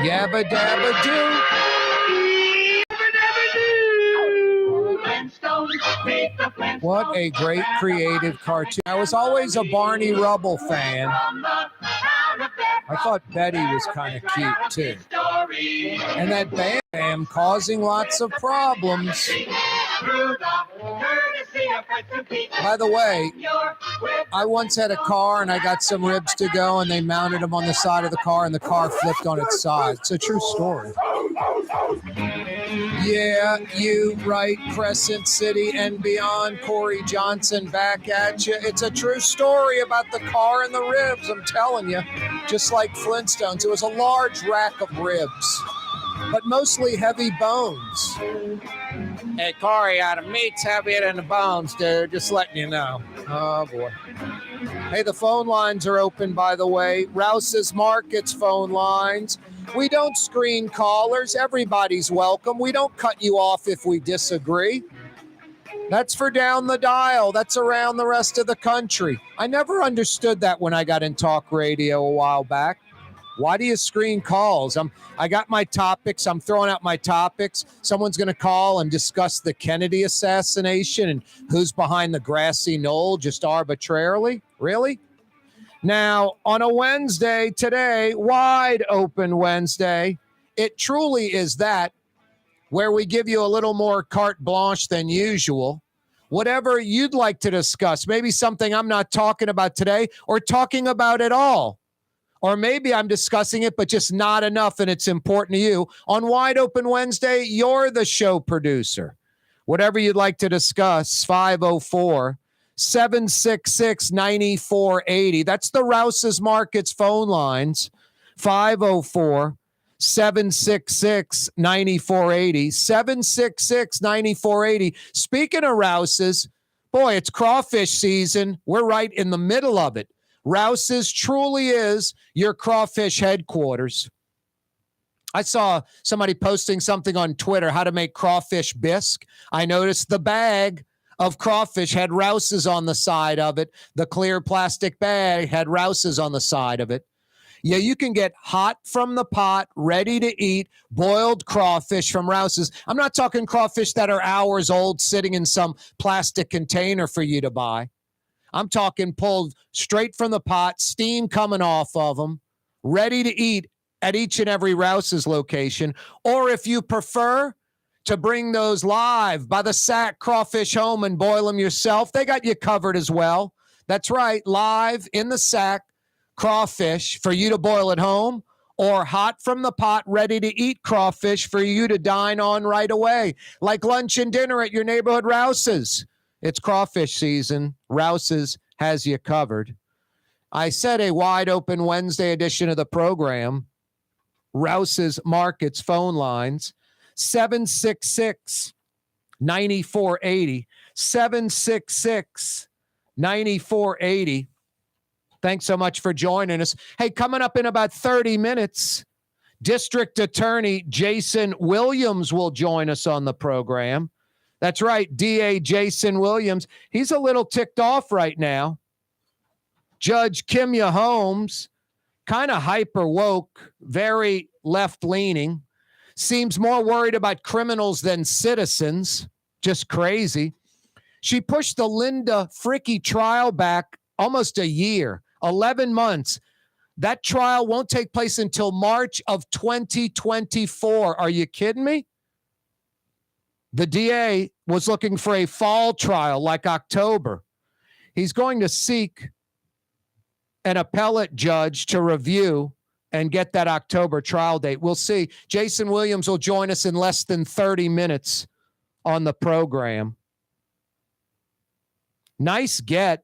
Yabba dabba do. What a great creative cartoon. I was always a Barney Rubble fan. I thought Betty was kind of cute too. And that Bam causing lots of problems. By the way, I once had a car and I got some ribs to go and they mounted them on the side of the car and the car flipped on its side. It's a true story. Yeah, you right, Crescent City and beyond. Corey Johnson back at you. It's a true story about the car and the ribs, I'm telling you. Just like Flintstones, it was a large rack of ribs, but mostly heavy bones. Hey, Corey, the meat's heavier than the bones, dude. Just letting you know. Oh, boy. Hey, the phone lines are open, by the way. Rouse's Markets phone lines. We don't screen callers. Everybody's welcome. We don't cut you off if we disagree. That's for down the dial. That's around the rest of the country. I never understood that when I got in talk radio a while back. Why do you screen calls? I got my topics. I'm throwing out my topics. Someone's going to call and discuss the Kennedy assassination and who's behind the grassy knoll just arbitrarily. Really? Now, on a Wednesday today, wide open Wednesday, it truly is that, where we give you a little more carte blanche than usual. Whatever you'd like to discuss, maybe something I'm not talking about today or talking about at all. Or maybe I'm discussing it, but just not enough, and it's important to you. On Wide Open Wednesday, you're the show producer. Whatever you'd like to discuss, 504-766-9480. That's the Rouse's Markets phone lines, 504-766-9480. 766-9480. Speaking of Rouse's, boy, it's crawfish season. We're right in the middle of it. Rouse's truly is your crawfish headquarters. I saw somebody posting something on Twitter, how to make crawfish bisque. I noticed the bag of crawfish had Rouse's on the side of it. The clear plastic bag had Rouse's on the side of it. Yeah, you can get hot from the pot, ready to eat, boiled crawfish from Rouse's. I'm not talking crawfish that are hours old sitting in some plastic container for you to buy. I'm talking pulled straight from the pot, steam coming off of them, ready to eat at each and every Rouse's location. Or if you prefer to bring those live by the sack crawfish home and boil them yourself, they got you covered as well. That's right, live in the sack crawfish for you to boil at home, or hot from the pot, ready to eat crawfish for you to dine on right away, like lunch and dinner at your neighborhood Rouse's. It's crawfish season. Rouse's has you covered. I said a wide open Wednesday edition of the program. Rouse's Markets phone lines, 766-9480. 766-9480. Thanks so much for joining us. Hey, coming up in about 30 minutes, District Attorney Jason Williams will join us on the program. That's right, DA Jason Williams. He's a little ticked off right now. Judge Kimya Holmes, kind of hyper woke, very left-leaning, seems more worried about criminals than citizens. Just crazy. She pushed the Linda Frickey trial back almost a year, 11 months. That trial won't take place until March of 2024. Are you kidding me? The DA was looking for a fall trial like October. He's going to seek an appellate judge to review and get that October trial date. We'll see. Jason Williams will join us in less than 30 minutes on the program. Nice get.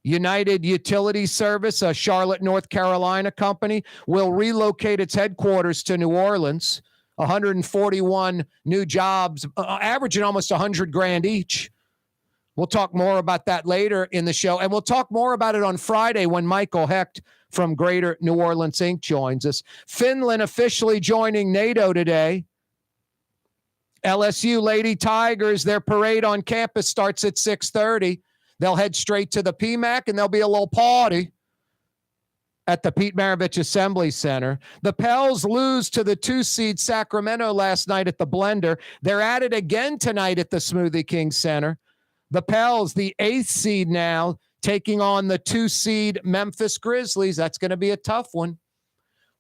United Utility Service, a Charlotte, North Carolina company, will relocate its headquarters to New Orleans. 141 new jobs, averaging almost $100,000 each. We'll talk more about that later in the show, and we'll talk more about it on Friday when Michael Hecht from Greater New Orleans Inc. joins us. Finland officially joining NATO today. LSU Lady Tigers, their parade on campus starts at 6:30. They'll head straight to the PMAC, and there'll be a little party at the Pete Maravich Assembly Center. The Pels lose to the 2-seed Sacramento last night at the Blender. They're at it again tonight at the Smoothie King Center. The Pels, the 8th seed now, taking on the 2-seed Memphis Grizzlies. That's going to be a tough one.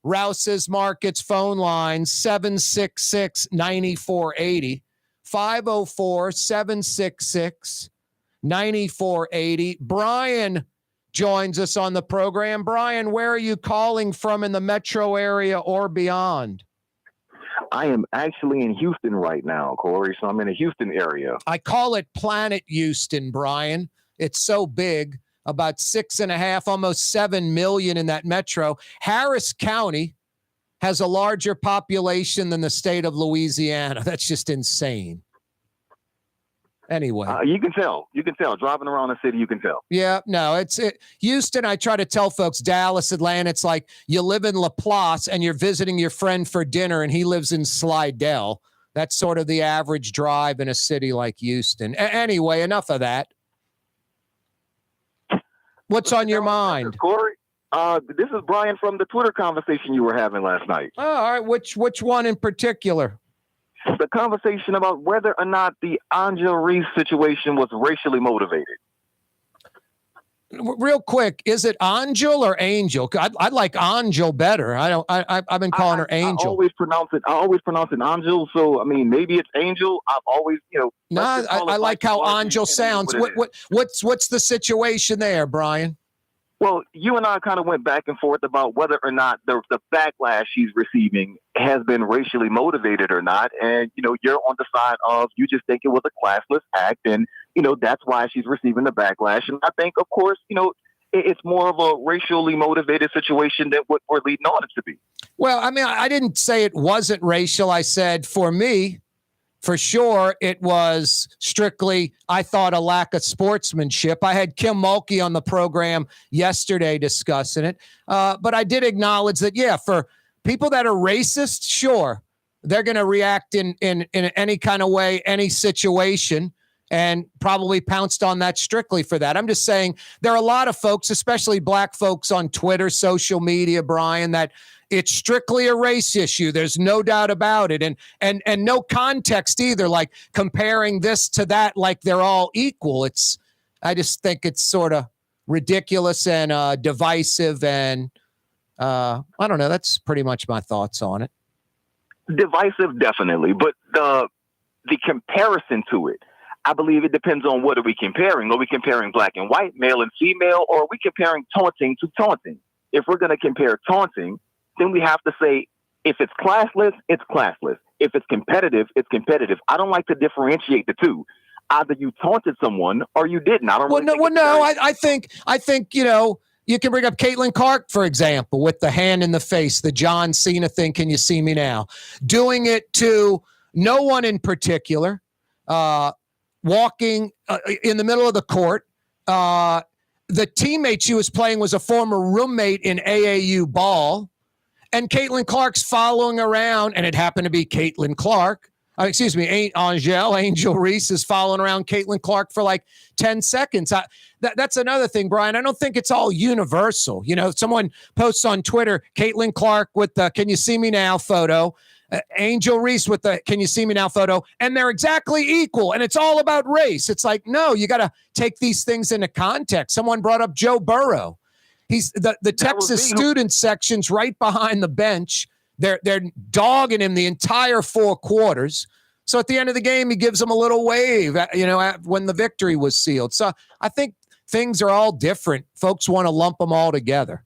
Rouse's Markets phone line, 766-9480. 504-766-9480. Brian joins us on the program. Brian, where are you calling from in the metro area or beyond? I am actually in Houston right now, Corey, so I'm in the Houston area. I call it Planet Houston, Brian. It's so big, about 6.5, almost 7 million in that metro. Harris County has a larger population than the state of Louisiana. That's just insane. Anyway. You can tell. Driving around the city, you can tell. Yeah, no, Houston, I try to tell folks, Dallas, Atlanta, it's like you live in Laplace and you're visiting your friend for dinner and he lives in Slidell. That's sort of the average drive in a city like Houston. Anyway, enough of that. What's on your mind? Corey, this is Brian from the Twitter conversation you were having last night. Oh, all right, which one in particular? The conversation about whether or not the Angel Reese situation was racially motivated. Real quick, is it Angel or Angel? I'd like Angel better. I've been calling her Angel. I always pronounce it Angel. So I mean, maybe it's Angel. I've always, No, I like how Angel sounds. What's the situation there, Brian? Well, you and I kind of went back and forth about whether or not the backlash she's receiving has been racially motivated or not. And, you're on the side of you just think it was a classless act. And, that's why she's receiving the backlash. And I think, of course, it's more of a racially motivated situation than what we're leading on it to be. Well, I mean, I didn't say it wasn't racial. I said, for me, for sure, it was strictly, I thought, a lack of sportsmanship. I had Kim Mulkey on the program yesterday discussing it. But I did acknowledge that, yeah, for people that are racist, sure, they're going to react in any kind of way, any situation, and probably pounced on that strictly for that. I'm just saying there are a lot of folks, especially black folks on Twitter, social media, Brian, that it's strictly a race issue. There's no doubt about it. And no context either, like comparing this to that, like they're all equal. I just think it's sort of ridiculous and divisive. And I don't know. That's pretty much my thoughts on it. Divisive, definitely. But the comparison to it, I believe it depends on what are we comparing. Are we comparing black and white, male and female, or are we comparing taunting to taunting? If we're going to compare taunting, then we have to say, if it's classless, it's classless. If it's competitive, it's competitive. I don't like to differentiate the two. Either you taunted someone or you didn't. I think, you can bring up Caitlin Clark, for example, with the hand in the face, the John Cena thing, can you see me now? Doing it to no one in particular, walking in the middle of the court. The teammate she was playing was a former roommate in AAU ball. And Caitlin Clark's following around, and it happened to be Caitlin Clark. Angel Reese is following around Caitlin Clark for like 10 seconds. That's another thing, Brian. I don't think it's all universal. Someone posts on Twitter, Caitlin Clark with the "Can you see me now" photo, Angel Reese with the "Can you see me now" photo, and they're exactly equal. And it's all about race. It's like, no, you got to take these things into context. Someone brought up Joe Burrow. He's the Texas student section's right behind the bench. They're dogging him the entire 4 quarters. So at the end of the game, he gives them a little wave, when the victory was sealed. So I think things are all different. Folks want to lump them all together.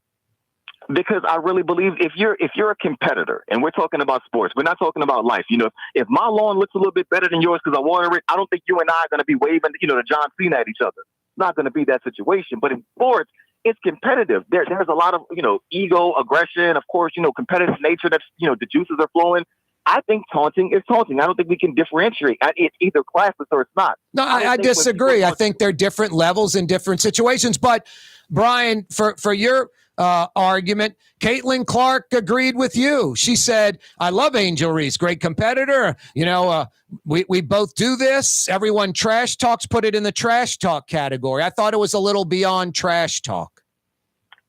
Because I really believe if you're a competitor, and we're talking about sports, we're not talking about life. If my lawn looks a little bit better than yours because I water it, I don't think you and I are going to be waving, the John Cena at each other. It's not going to be that situation. But in sports, it's competitive. There's a lot of, ego, aggression, of course, competitive nature that's, the juices are flowing. I think taunting is taunting. I don't think we can differentiate. It's either classless or it's not. No, I disagree. I think there are different levels in different situations. But, Brian, for your argument, Caitlin Clark agreed with you. She said, I love Angel Reese, great competitor. We both do this. Everyone trash talks, put it in the trash talk category. I thought it was a little beyond trash talk.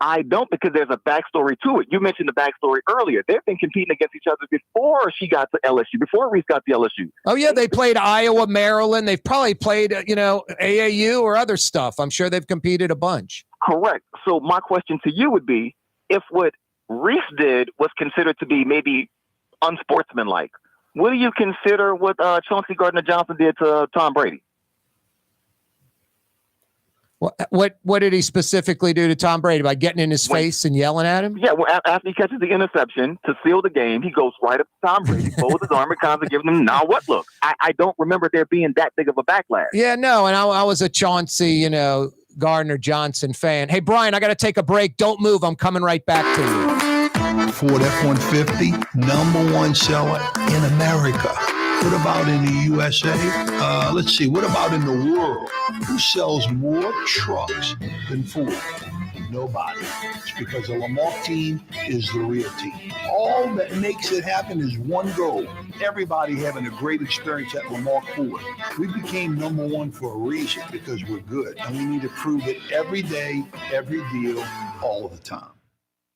I don't, because there's a backstory to it. You mentioned the backstory earlier. They've been competing against each other before she got to LSU, before Reese got to LSU. Oh, yeah, they played Iowa, Maryland. They've probably played, AAU or other stuff. I'm sure they've competed a bunch. Correct. So my question to you would be, if what Reese did was considered to be maybe unsportsmanlike, what do you consider what Chauncey Gardner-Johnson did to Tom Brady? What did he specifically do to Tom Brady? By getting in his face and yelling at him? Yeah, well, after he catches the interception to seal the game, he goes right up to Tom Brady, folds his arm, and kind of giving him now what look. I don't remember there being that big of a backlash. Yeah, no, and I was a Chauncey, Gardner-Johnson fan. Hey, Brian, I got to take a break. Don't move. I'm coming right back to you. Ford F-150, #1 seller in America. What about in the USA? Let's see. What about in the world? Who sells more trucks than Ford? Nobody. It's because the Lamar team is the real team. All that makes it happen is one goal. Everybody having a great experience at Lamar Ford. We became #1 for a reason, because we're good. And we need to prove it every day, every deal, all the time.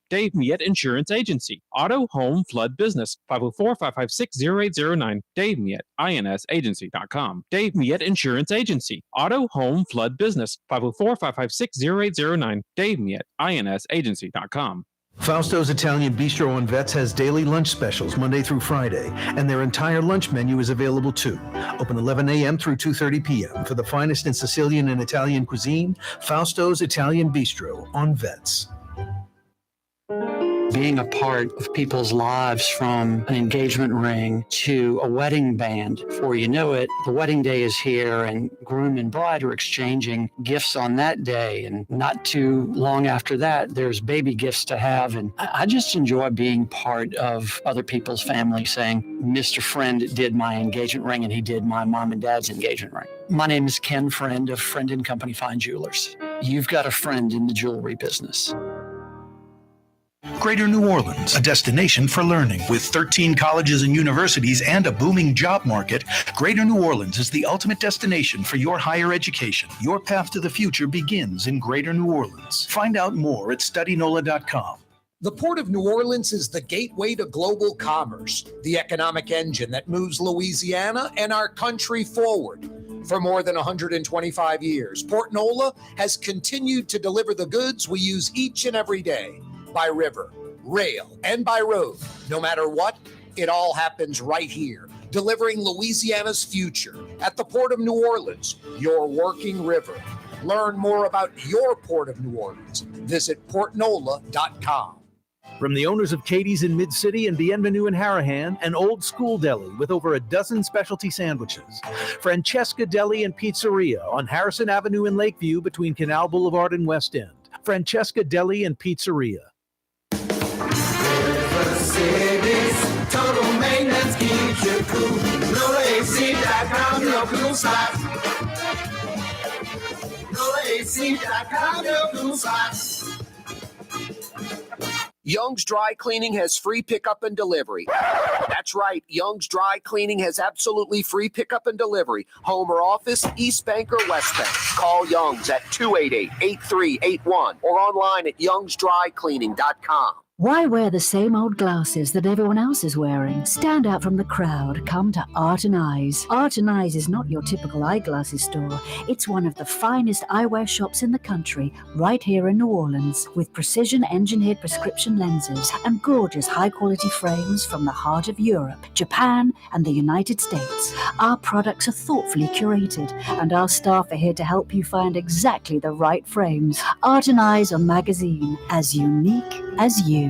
Dave Miette Insurance Agency. Auto, home, flood, business. 504-556-0809. Dave Miette, INSagency.com. Dave Miette Insurance Agency. Auto, home, flood, business. 504-556-0809. Dave Miette, INSagency.com. Fausto's Italian Bistro on Vets has daily lunch specials Monday through Friday, and their entire lunch menu is available too. Open 11 a.m. through 2:30 p.m. For the finest in Sicilian and Italian cuisine, Fausto's Italian Bistro on Vets. Being a part of people's lives, from an engagement ring to a wedding band. Before you know it, the wedding day is here and groom and bride are exchanging gifts on that day. And not too long after that, there's baby gifts to have. And I just enjoy being part of other people's family, saying, Mr. Friend did my engagement ring and he did my mom and dad's engagement ring. My name is Ken Friend of Friend & Company Fine Jewelers. You've got a friend in the jewelry business. Greater New Orleans, a destination for learning. With 13 colleges and universities and a booming job market, Greater New Orleans is the ultimate destination for your higher education. Your path to the future begins in Greater New Orleans. Find out more at studynola.com. The Port of New Orleans is the gateway to global commerce, the economic engine that moves Louisiana and our country forward. For more than 125 years, Port NOLA has continued to deliver the goods we use each and every day. By river, rail, and by road. No matter what, it all happens right here, delivering Louisiana's future at the Port of New Orleans, your working river. Learn more about your Port of New Orleans. Visit portnola.com. From the owners of Katie's in Mid-City and Bienvenue in Harahan, an old school deli with over a dozen specialty sandwiches. Francesca Deli and Pizzeria on Harrison Avenue in Lakeview between Canal Boulevard and West End. Francesca Deli and Pizzeria. Total maintenance keeps you cool. NOLAAC.com, your cool side. NOLAAC.com, your cool side. Young's Dry Cleaning has free pickup and delivery. That's right. Young's Dry Cleaning has absolutely free pickup and delivery. Home or office, East Bank or West Bank. Call Young's at 288-8381 or online at youngsdrycleaning.com. Why wear the same old glasses that everyone else is wearing? Stand out from the crowd. Come to Art and Eyes. Art and Eyes is not your typical eyeglasses store. It's one of the finest eyewear shops in the country, right here in New Orleans, with precision-engineered prescription lenses and gorgeous high-quality frames from the heart of Europe, Japan, and the United States. Our products are thoughtfully curated, and our staff are here to help you find exactly the right frames. Art and Eyes on Magazine, as unique as you.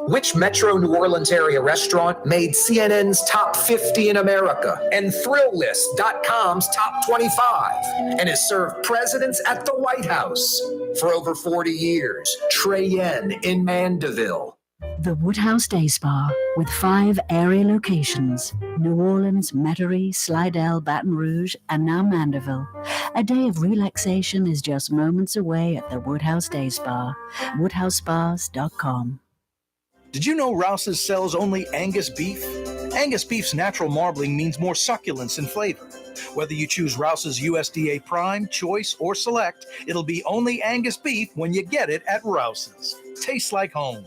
Which Metro New Orleans area restaurant made CNN's top 50 in America and ThrillList.com's top 25 and has served presidents at the White House for over 40 years? Trey Yen in Mandeville. The Woodhouse Day Spa, with 5 area locations: New Orleans, Metairie, Slidell, Baton Rouge, and now Mandeville. A day of relaxation is just moments away at the Woodhouse Day Spa. WoodhouseSpas.com. Did you know Rouse's sells only Angus beef? Angus beef's natural marbling means more succulence and flavor. Whether you choose Rouse's USDA Prime, Choice, or Select, it'll be only Angus beef when you get it at Rouse's. Tastes like home.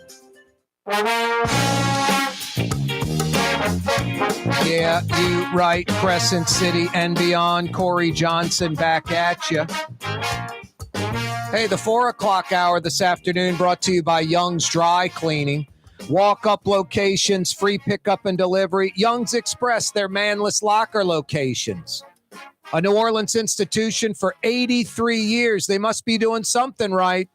Yeah, you right, Crescent City and beyond. Corey Johnson back at you. Hey, the 4 o'clock hour this afternoon brought to you by Young's Dry Cleaning. Walk-up locations, free pickup and delivery. Young's Express, their manless locker locations. A New Orleans institution for 83 years. They must be doing something right.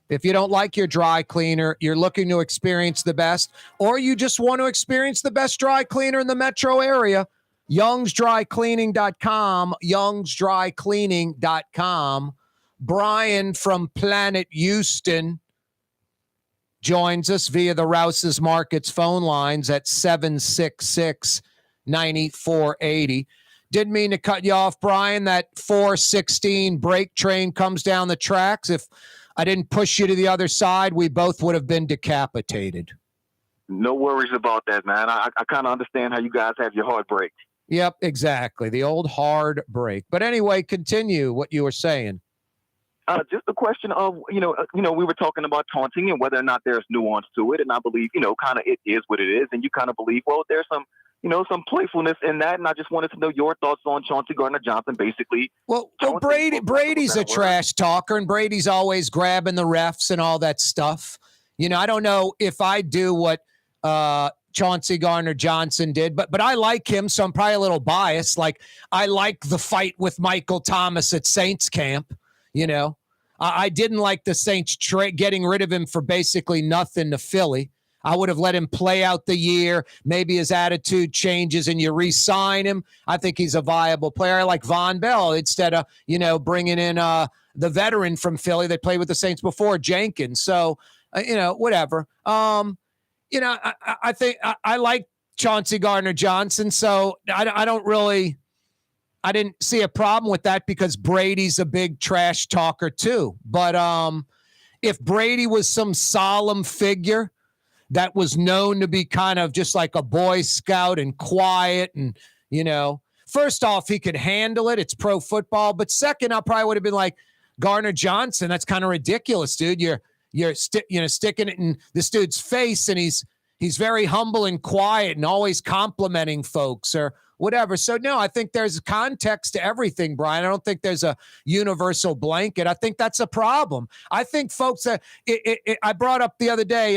If you don't like your dry cleaner, you're looking to experience the best, or you just want to experience the best dry cleaner in the metro area, youngsdrycleaning.com, youngsdrycleaning.com. Brian from Planet Houston joins us via the Rouse's Markets phone lines at 766-9480. Didn't mean to cut you off, Brian. That 416 break train comes down the tracks. If I didn't push you to the other side, we both would have been decapitated. No worries about that, man. I kind of understand how you guys have your hard break. Yep, exactly. The old hard break. But anyway, continue what you were saying. Just a question of, we were talking about taunting and whether or not there's nuance to it. And I believe, kind of it is what it is. And you kind of believe, well, there's some playfulness in that. And I just wanted to know your thoughts on Chauncey Gardner-Johnson, basically. Well, Brady's a trash talker, and Brady's always grabbing the refs and all that stuff. I don't know if I do what Chauncey Gardner-Johnson did, but I like him, so I'm probably a little biased. Like, I like the fight with Michael Thomas at Saints camp. I didn't like the Saints getting rid of him for basically nothing to Philly. I would have let him play out the year. Maybe his attitude changes and you re-sign him. I think he's a viable player. I like Von Bell instead of, bringing in the veteran from Philly that played with the Saints before, Jenkins. So, whatever. I think I like Chauncey Gardner-Johnson. So I didn't see a problem with that because Brady's a big trash talker too. But if Brady was some solemn figure that was known to be kind of just like a Boy Scout and quiet and, first off, he could handle it. It's pro football. But second, I probably would have been like, Gardner-Johnson, that's kind of ridiculous, dude. You're sticking it in this dude's face, and he's very humble and quiet and always complimenting folks or whatever. So, no, I think there's context to everything, Brian. I don't think there's a universal blanket. I think that's a problem. I think folks I brought up the other day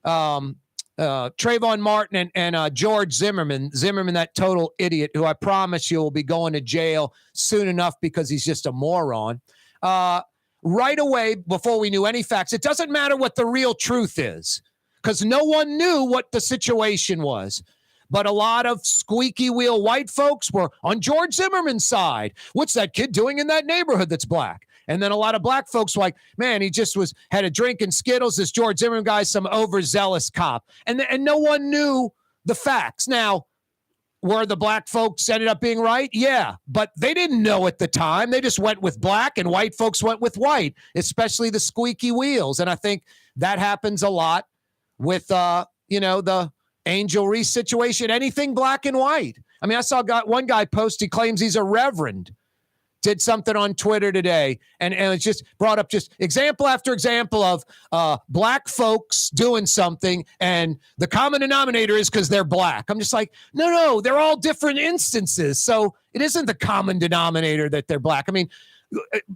Trayvon Martin and George Zimmerman, that total idiot who I promise you will be going to jail soon enough because he's just a moron. Right away, before we knew any facts, it doesn't matter what the real truth is because no one knew what the situation was. But a lot of squeaky wheel white folks were on George Zimmerman's side. What's that kid doing in that neighborhood that's black? And then a lot of black folks were like, man, he just had a drink and Skittles. This George Zimmerman guy's some overzealous cop. And no one knew the facts. Now, were the black folks ended up being right? Yeah, but they didn't know at the time. They just went with black and white folks went with white, especially the squeaky wheels. And I think that happens a lot with, the Angel Reese situation, anything black and white. I mean, I saw one guy post, he claims he's a reverend, did something on Twitter today, and it's just brought up just example after example of black folks doing something, and the common denominator is because they're black. I'm just like, no, they're all different instances. So it isn't the common denominator that they're black. I mean,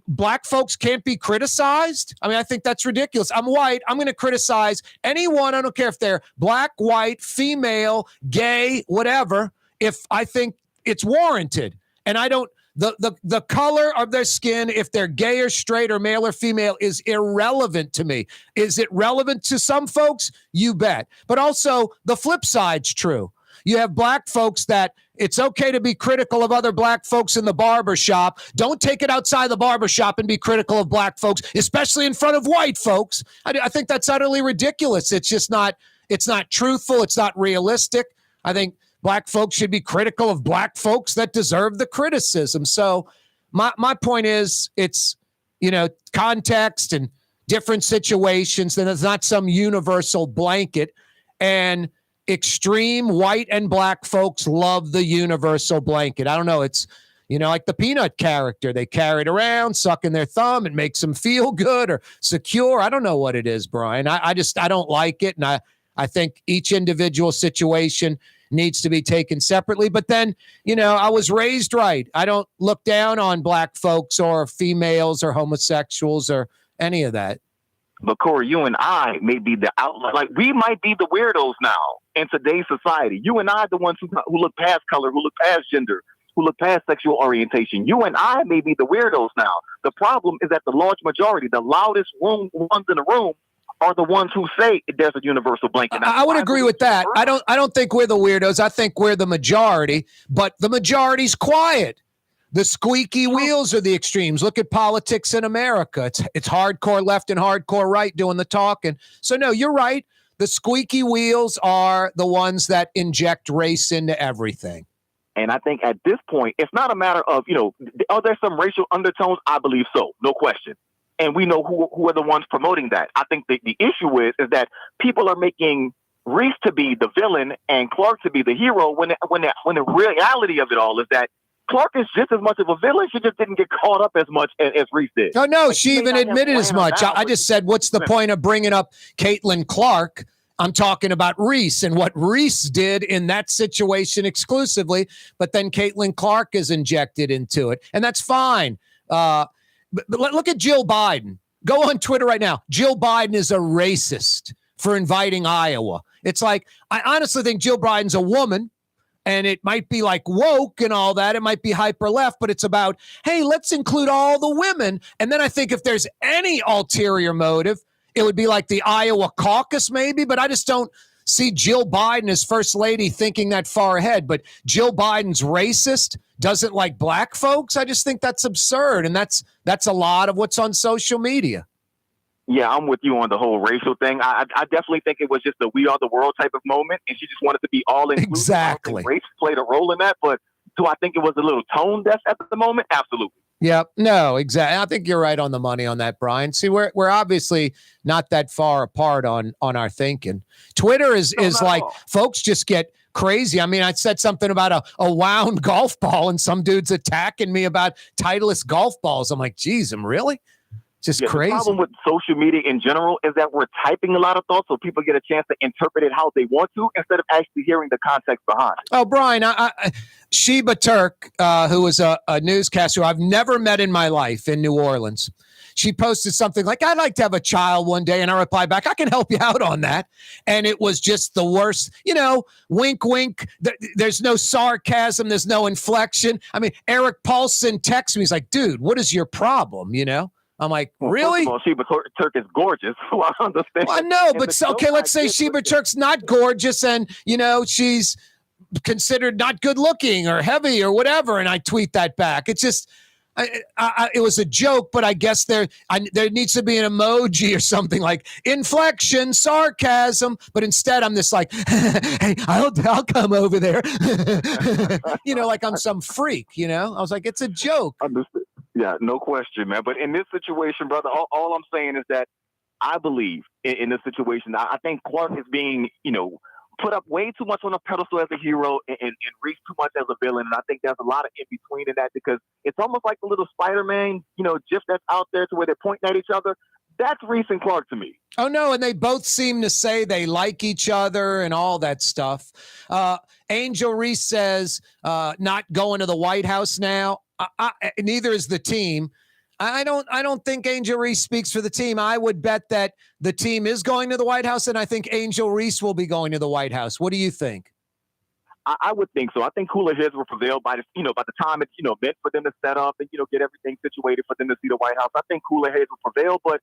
black folks can't be criticized. I mean, I think that's ridiculous. I'm white. I'm going to criticize anyone. I don't care if they're black, white, female, gay, whatever, if I think it's warranted. And I don't, the color of their skin, if they're gay or straight or male or female, is irrelevant to me. Is it relevant to some folks? You bet. But also the flip side's true. You have black folks that it's okay to be critical of other black folks in the barbershop. Don't take it outside the barbershop and be critical of black folks, especially in front of white folks. I think that's utterly ridiculous. It's just not truthful. It's not realistic. I think black folks should be critical of black folks that deserve the criticism. So my point is it's, context and different situations, and it's not some universal blanket. And extreme white and black folks love the universal blanket. I don't know. It's, like the Peanut character. They carry it around, sucking their thumb. It makes them feel good or secure. I don't know what it is, Brian. I don't like it. And I think each individual situation needs to be taken separately. But then, I was raised right. I don't look down on black folks or females or homosexuals or any of that. But Corey, you and I may be the outlier. Like, we might be the weirdos now in today's society. You and I, the ones who look past color, who look past gender, who look past sexual orientation. You and I may be the weirdos now. The problem is that the large majority, the loudest ones in the room, are the ones who say there's a universal blanket. I would agree with that. I don't think we're the weirdos. I think we're the majority, but the majority's quiet. The squeaky wheels are the extremes. Look at politics in America. It's hardcore left and hardcore right doing the talking. So no, you're right. The squeaky wheels are the ones that inject race into everything. And I think at this point, it's not a matter of, are there some racial undertones? I believe so, no question. And we know who are the ones promoting that. I think the issue is that people are making Reese to be the villain and Clark to be the hero when the reality of it all is that Clark is just as much of a villain. She just didn't get caught up as much as Reese did. No, she even admitted as much. I just said, what's the point of bringing up Caitlin Clark? I'm talking about Reese and what Reese did in that situation exclusively, but then Caitlin Clark is injected into it, and that's fine. But look at Jill Biden. Go on Twitter right now. Jill Biden is a racist for inviting Iowa. It's like, I honestly think Jill Biden's a woman, and it might be like woke and all that. It might be hyper left, but it's about, hey, let's include all the women. And then I think if there's any ulterior motive, it would be like the Iowa caucus maybe, but I just don't see Jill Biden as first lady thinking that far ahead. But Jill Biden's racist, doesn't like black folks. I just think that's absurd. And that's a lot of what's on social media. Yeah, I'm with you on the whole racial thing. I definitely think it was just a we are the world type of moment, and she just wanted to be all inclusive. Exactly. Race played a role in that, but do I think it was a little tone deaf at the moment? Absolutely. Yeah, no, exactly. I think you're right on the money on that, Brian. See, we're obviously not that far apart on our thinking. Twitter is like folks just get crazy. I mean, I said something about a wound golf ball and some dude's attacking me about Titleist golf balls. I'm like, geez, really? Just crazy. The problem with social media in general is that we're typing a lot of thoughts so people get a chance to interpret it how they want to instead of actually hearing the context behind it. Oh, Brian, Sheba Turk, who was a newscaster I've never met in my life in New Orleans, she posted something like, I'd like to have a child one day. And I replied back, I can help you out on that. And it was just the worst, wink, wink. There's no sarcasm. There's no inflection. I mean, Eric Paulson texts me. He's like, dude, what is your problem? I'm like, really? Well, Sheba Turk is gorgeous. So I understand. Well, I know, but okay, let's say Sheba Turk's not gorgeous and, she's considered not good looking or heavy or whatever. And I tweet that back. It's just, it was a joke, but I guess there needs to be an emoji or something like inflection, sarcasm. But instead, I'm just like, hey, I'll come over there. Like I'm some freak, I was like, it's a joke. Understood. Yeah, no question, man. But in this situation, brother, all I'm saying is that I believe in this situation, I think Clark is being, put up way too much on a pedestal as a hero and Reese too much as a villain. And I think there's a lot of in between in that because it's almost like the little Spider-Man, gif that's out there to where they're pointing at each other. That's Reese and Clark to me. Oh, no, and they both seem to say they like each other and all that stuff. Angel Reese says not going to the White House now. Neither is the team. I don't think Angel Reese speaks for the team. I would bet that the team is going to the White House, and I think Angel Reese will be going to the White House. What do you think? I would think so. I think cooler heads will prevail by the time it's meant for them to set up and get everything situated for them to see the White House. I think cooler heads will prevail, but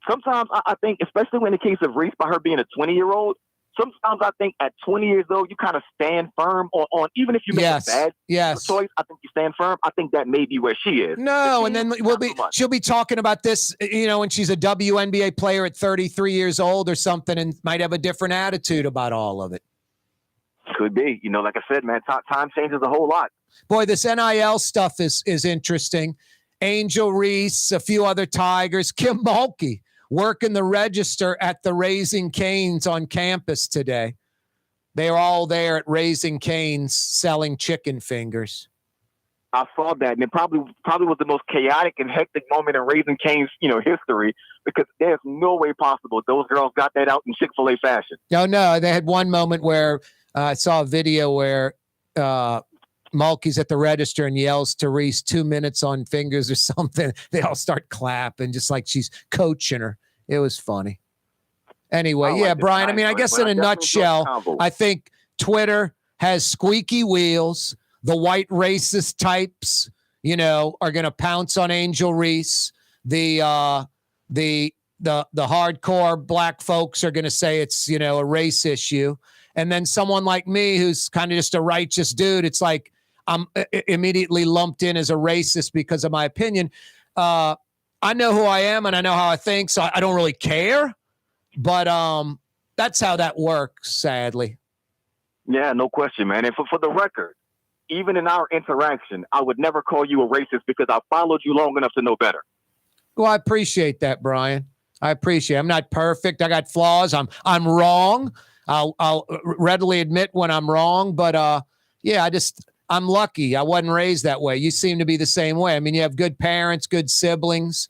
sometimes I think, especially in the case of Reese, by her being a 20-year-old. Sometimes I think at 20 years old, you kind of stand firm on even if you make a bad choice, I think you stand firm. I think that may be where she is. No, and then she'll be talking about this, when she's a WNBA player at 33 years old or something and might have a different attitude about all of it. Could be. Like I said, man, time changes a whole lot. Boy, this NIL stuff is interesting. Angel Reese, a few other Tigers, Kim Mulkey working the register at the Raising Cane's on campus today. They were all there at Raising Cane's selling chicken fingers. I saw that, and it probably was the most chaotic and hectic moment in Raising Cane's, history, because there's no way possible those girls got that out in Chick-fil-A fashion. No, they had one moment where I saw a video where Mulkey's at the register and yells to Reese 2 minutes on fingers or something. They all start clapping, just like she's coaching her. It was funny. Anyway, Brian, I guess in a nutshell, I think Twitter has squeaky wheels. The white racist types, are going to pounce on Angel Reese. The hardcore black folks are going to say it's, a race issue. And then someone like me, who's kind of just a righteous dude, it's like I'm immediately lumped in as a racist because of my opinion. I know who I am and I know how I think, so I don't really care. But that's how that works, sadly. Yeah, no question, man. And for the record, even in our interaction, I would never call you a racist because I followed you long enough to know better. Well, I appreciate that, Brian. I appreciate it. I'm not perfect. I got flaws. I'm wrong. I'll readily admit when I'm wrong. But I'm lucky. I wasn't raised that way. You seem to be the same way. I mean, you have good parents, good siblings,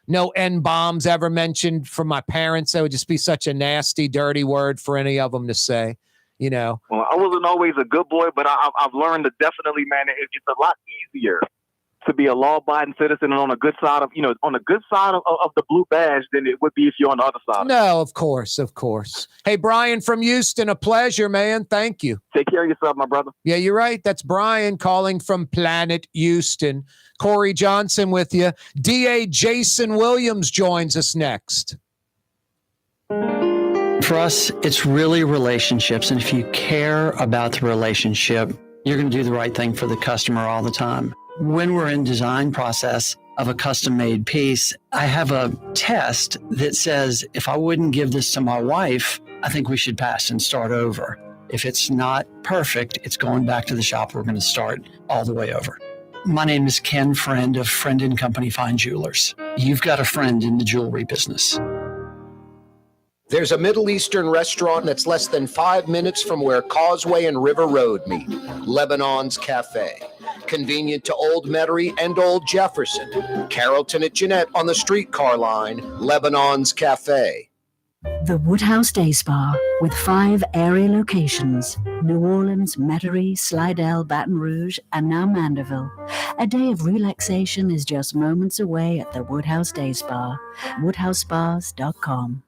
no N-bombs ever mentioned from my parents. That would just be such a nasty, dirty word for any of them to say. Well, I wasn't always a good boy, but I've learned that definitely, man, it's a lot easier to be a law-abiding citizen and on a good side of the blue badge than it would be if you're on the other side. No, of course. Hey, Brian from Houston, a pleasure, man. Thank you. Take care of yourself, my brother. Yeah, you're right. That's Brian calling from Planet Houston. Corey Johnson with you. DA Jason Williams joins us next. For us, it's really relationships. And if you care about the relationship, you're going to do the right thing for the customer all the time. When we're in design process of a custom-made piece, I have a test that says, if I wouldn't give this to my wife, I think we should pass and start over. If it's not perfect, it's going back to the shop. We're going to start all the way over. My name is Ken Friend of Friend & Company Fine Jewelers. You've got a friend in the jewelry business. There's a Middle Eastern restaurant that's less than 5 minutes from where Causeway and River Road meet, Lebanon's Cafe. Convenient to Old Metairie and Old Jefferson. Carrollton at Jeanette on the streetcar line, Lebanon's Cafe. The Woodhouse Day Spa, with 5 area locations: New Orleans, Metairie, Slidell, Baton Rouge, and now Mandeville. A day of relaxation is just moments away at the Woodhouse Day Spa. WoodhouseSpas.com.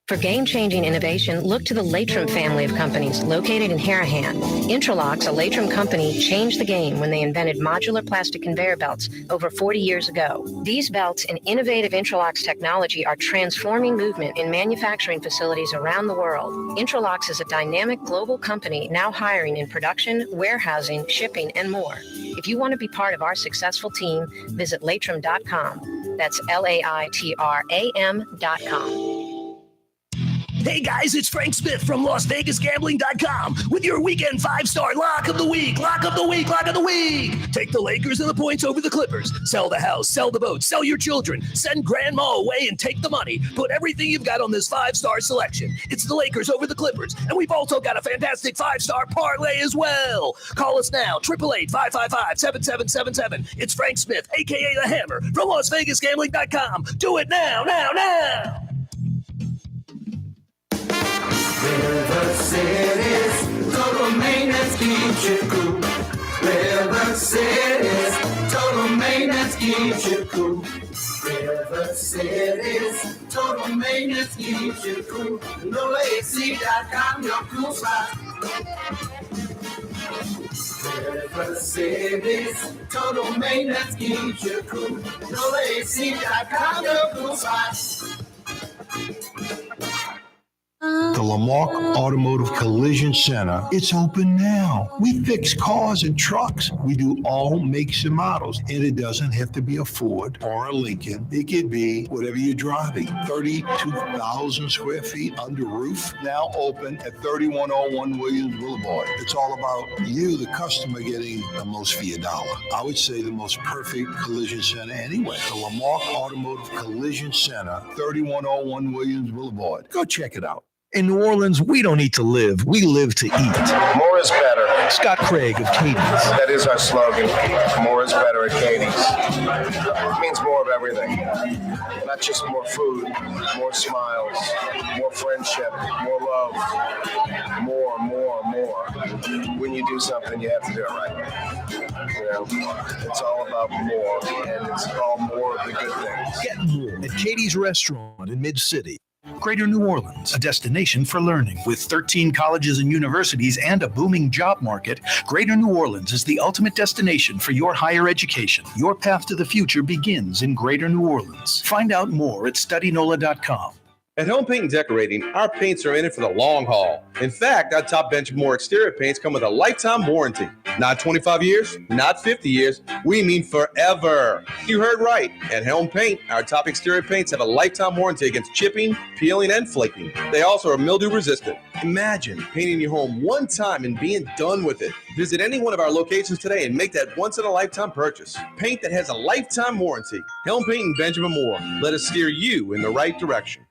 For game-changing innovation, look to the Latrim family of companies located in Harahan. Intralocks, a Latrim company, changed the game when they invented modular plastic conveyor belts over 40 years ago. These belts and innovative Intralocks technology are transforming movement in manufacturing facilities around the world. Intralocks is a dynamic global company now hiring in production, warehousing, shipping, and more. If you want to be part of our successful team, visit Latrim.com. That's LAITRAM.com. Hey guys, it's Frank Smith from LasVegasGambling.com with your weekend 5-star lock of the week. Lock of the week. Take the Lakers and the points over the Clippers. Sell the house, sell the boat, sell your children. Send grandma away and take the money. Put everything you've got on this 5-star selection. It's the Lakers over the Clippers. And we've also got a fantastic 5-star parlay as well. Call us now, 888-555-7777. It's Frank Smith, a.k.a. The Hammer, from LasVegasGambling.com. Do it now. River City's total maintenance keeps you cool. River City's total maintenance keeps you cool. River City's total maintenance keeps you cool. NOLAAC.com, your cool spot. River City's total maintenance keeps you cool. NOLAAC.com, your cool spot. The Lamarck Automotive Collision Center, it's open now. We fix cars and trucks. We do all makes and models. And it doesn't have to be a Ford or a Lincoln. It could be whatever you're driving. 32,000 square feet under roof, now open at 3101 Williams Boulevard. It's all about you, the customer, getting the most for your dollar. I would say the most perfect collision center anyway. The Lamarck Automotive Collision Center, 3101 Williams Boulevard. Go check it out. In New Orleans, we don't eat to live. We live to eat. More is better. Scott Craig of Katie's. That is our slogan. More is better at Katie's. It means more of everything. Not just more food, more smiles, more friendship, more love. More. When you do something, you have to do it right. You know, it's all about more, and it's all more of the good things. Get more at Katie's Restaurant in Mid-City. Greater New Orleans, a destination for learning. With 13 colleges and universities and a booming job market, Greater New Orleans is the ultimate destination for your higher education. Your path to the future begins in Greater New Orleans. Find out more at studynola.com. At Home Paint and Decorating, our paints are in it for the long haul. In fact, our top Benchmore exterior paints come with a lifetime warranty. Not 25 years, not 50 years, we mean forever. You heard right. At Helm Paint, our top exterior paints have a lifetime warranty against chipping, peeling, and flaking. They also are mildew resistant. Imagine painting your home one time and being done with it. Visit any one of our locations today and make that once-in-a-lifetime purchase. Paint that has a lifetime warranty. Helm Paint and Benjamin Moore. Let us steer you in the right direction.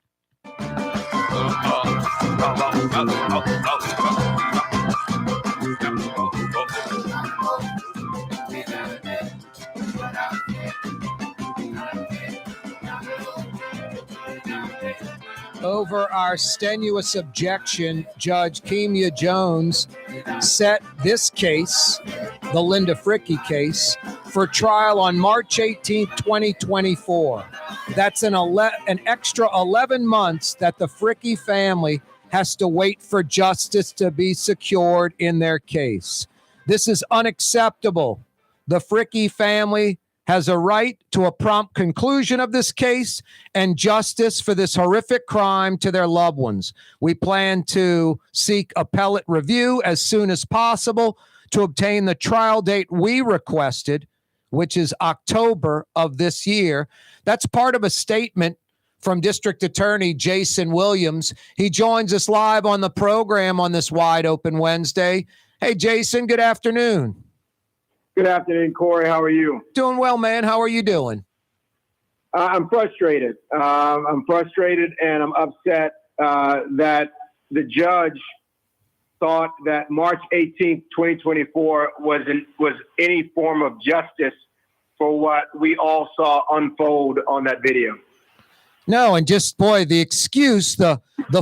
Over our strenuous objection, Judge Kimya Jones set this case, the Linda Frickey case, for trial on March 18, 2024. That's an extra 11 months that the Frickey family has to wait for justice to be secured in their case. This is unacceptable. The Frickey family has a right to a prompt conclusion of this case and justice for this horrific crime to their loved ones. We plan to seek appellate review as soon as possible to obtain the trial date we requested, which is October of this year. That's part of a statement from District Attorney Jason Williams. He joins us live on the program on this Wide Open Wednesday. Hey, Jason, good afternoon. Good afternoon, Corey. How are you? Doing well, man. How are you doing? I'm frustrated. I'm frustrated and I'm upset that the judge thought that March 18th, 2024 was any form of justice for what we all saw unfold on that video. No, and just, boy, the excuse, the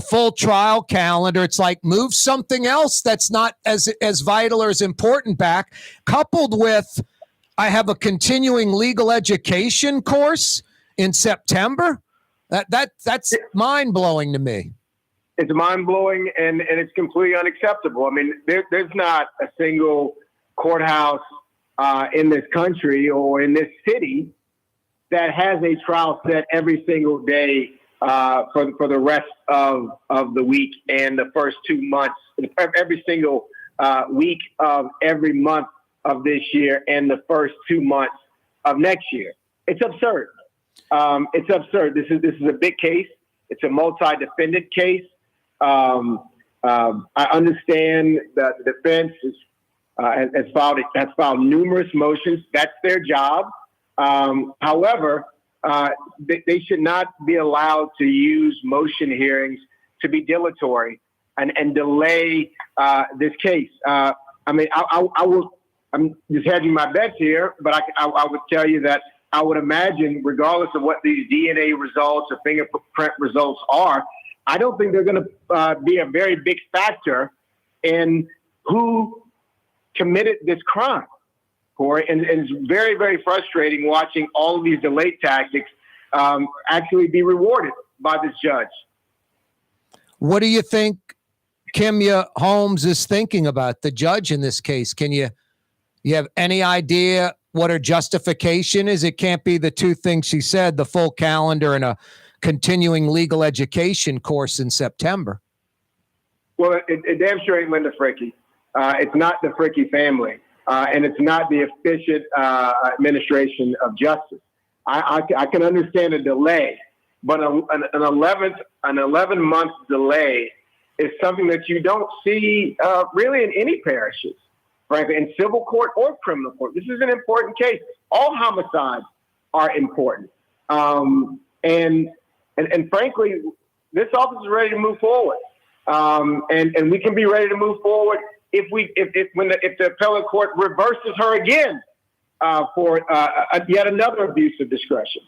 full trial calendar, it's like move something else that's not as vital or as important back, coupled with I have a continuing legal education course in September. That's mind-blowing to me. It's mind-blowing, and it's completely unacceptable. I mean, there's not a single courthouse in this country or in this city that has a trial set every single day for the rest of the week and the first 2 months, every single week of every month of this year and the first 2 months of next year. It's absurd. It's absurd. This is a big case. It's a multi-defendant case. I understand that the defense has filed numerous motions. That's their job. However, they should not be allowed to use motion hearings to be dilatory and delay this case. I mean, I'm just hedging my bets here, but I would tell you that I would imagine, regardless of what these DNA results or fingerprint results are, I don't think they're going to be a very big factor in who committed this crime, Corey. And it's very, very frustrating watching all of these delay tactics actually be rewarded by this judge. What do you think Kimya Holmes is thinking about, the judge in this case? Can you have any idea what her justification is? It can't be the two things she said, the full calendar and a continuing legal education course in September. Well, it damn sure ain't Linda Frickey. It's not the Frickey family, and it's not the efficient administration of justice. I can understand a delay, but an 11-month delay is something that you don't see really in any parishes, frankly, in civil court or criminal court. This is an important case. All homicides are important. And frankly, this office is ready to move forward. and we can be ready to move forward if the appellate court reverses her again for yet another abuse of discretion.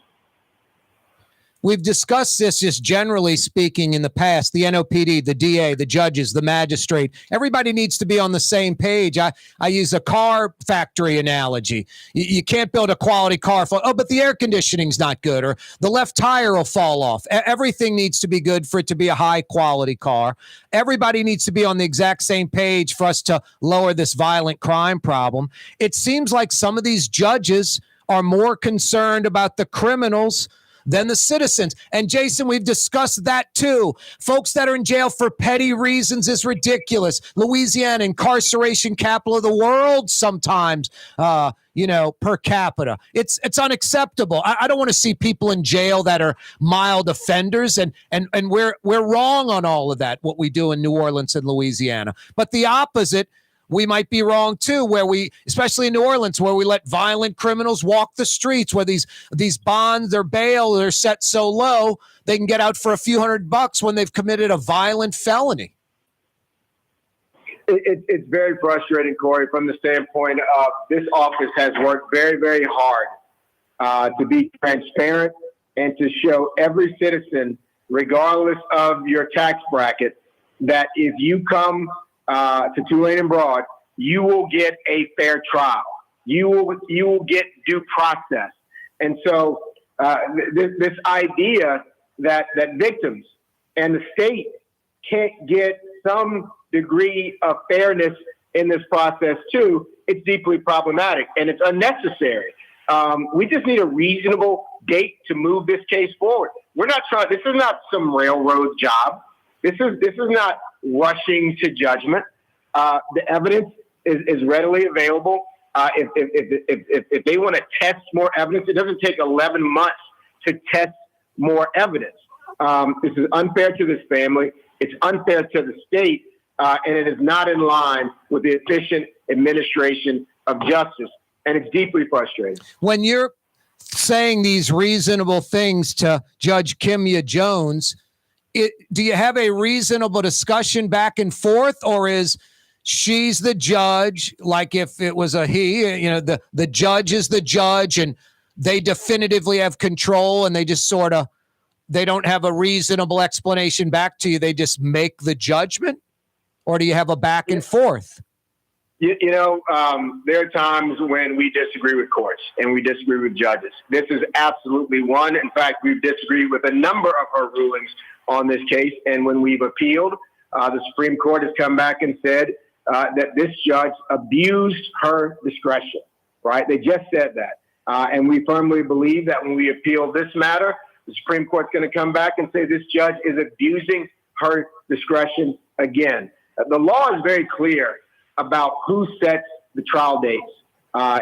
We've discussed this just generally speaking in the past, the NOPD, the DA, the judges, the magistrate. Everybody needs to be on the same page. I use a car factory analogy. You can't build a quality car but the air conditioning's not good, or the left tire will fall off. Everything needs to be good for it to be a high quality car. Everybody needs to be on the exact same page for us to lower this violent crime problem. It seems like some of these judges are more concerned about the criminals than the citizens. And Jason, we've discussed that too. Folks that are in jail for petty reasons is ridiculous. Louisiana, incarceration capital of the world sometimes, per capita. It's unacceptable. I don't want to see people in jail that are mild offenders, and we're wrong on all of that, what we do in New Orleans and Louisiana. But the opposite, we might be wrong too, where we, especially in New Orleans, where we let violent criminals walk the streets, where these bonds or bail are set so low they can get out for a few $100 when they've committed a violent felony. It's very frustrating, Corey, from the standpoint of this office has worked very, very hard to be transparent and to show every citizen, regardless of your tax bracket, that if you come to Tulane and Broad, you will get a fair trial. You will get due process. And so this idea that victims and the state can't get some degree of fairness in this process too, it's deeply problematic and it's unnecessary. We just need a reasonable date to move this case forward. This is not some railroad job. This is not rushing to judgment. The evidence is readily available. If they want to test more evidence, it doesn't take 11 months to test more evidence. This is unfair to this family. It's unfair to the state, and it is not in line with the efficient administration of justice. And it's deeply frustrating. When you're saying these reasonable things to Judge Kimya Jones, do you have a reasonable discussion back and forth, or is she's the judge, like if it was a he, the judge is the judge and they definitively have control and they just they don't have a reasonable explanation back to you. They just make the judgment, or do you have a back and forth? There are times when we disagree with courts and we disagree with judges. This is absolutely one. In fact, we've disagreed with a number of her rulings on this case. And when we've appealed, the Supreme Court has come back and said that this judge abused her discretion, right? They just said that. And we firmly believe that when we appeal this matter, the Supreme Court's going to come back and say this judge is abusing her discretion again. The law is very clear about who sets the trial dates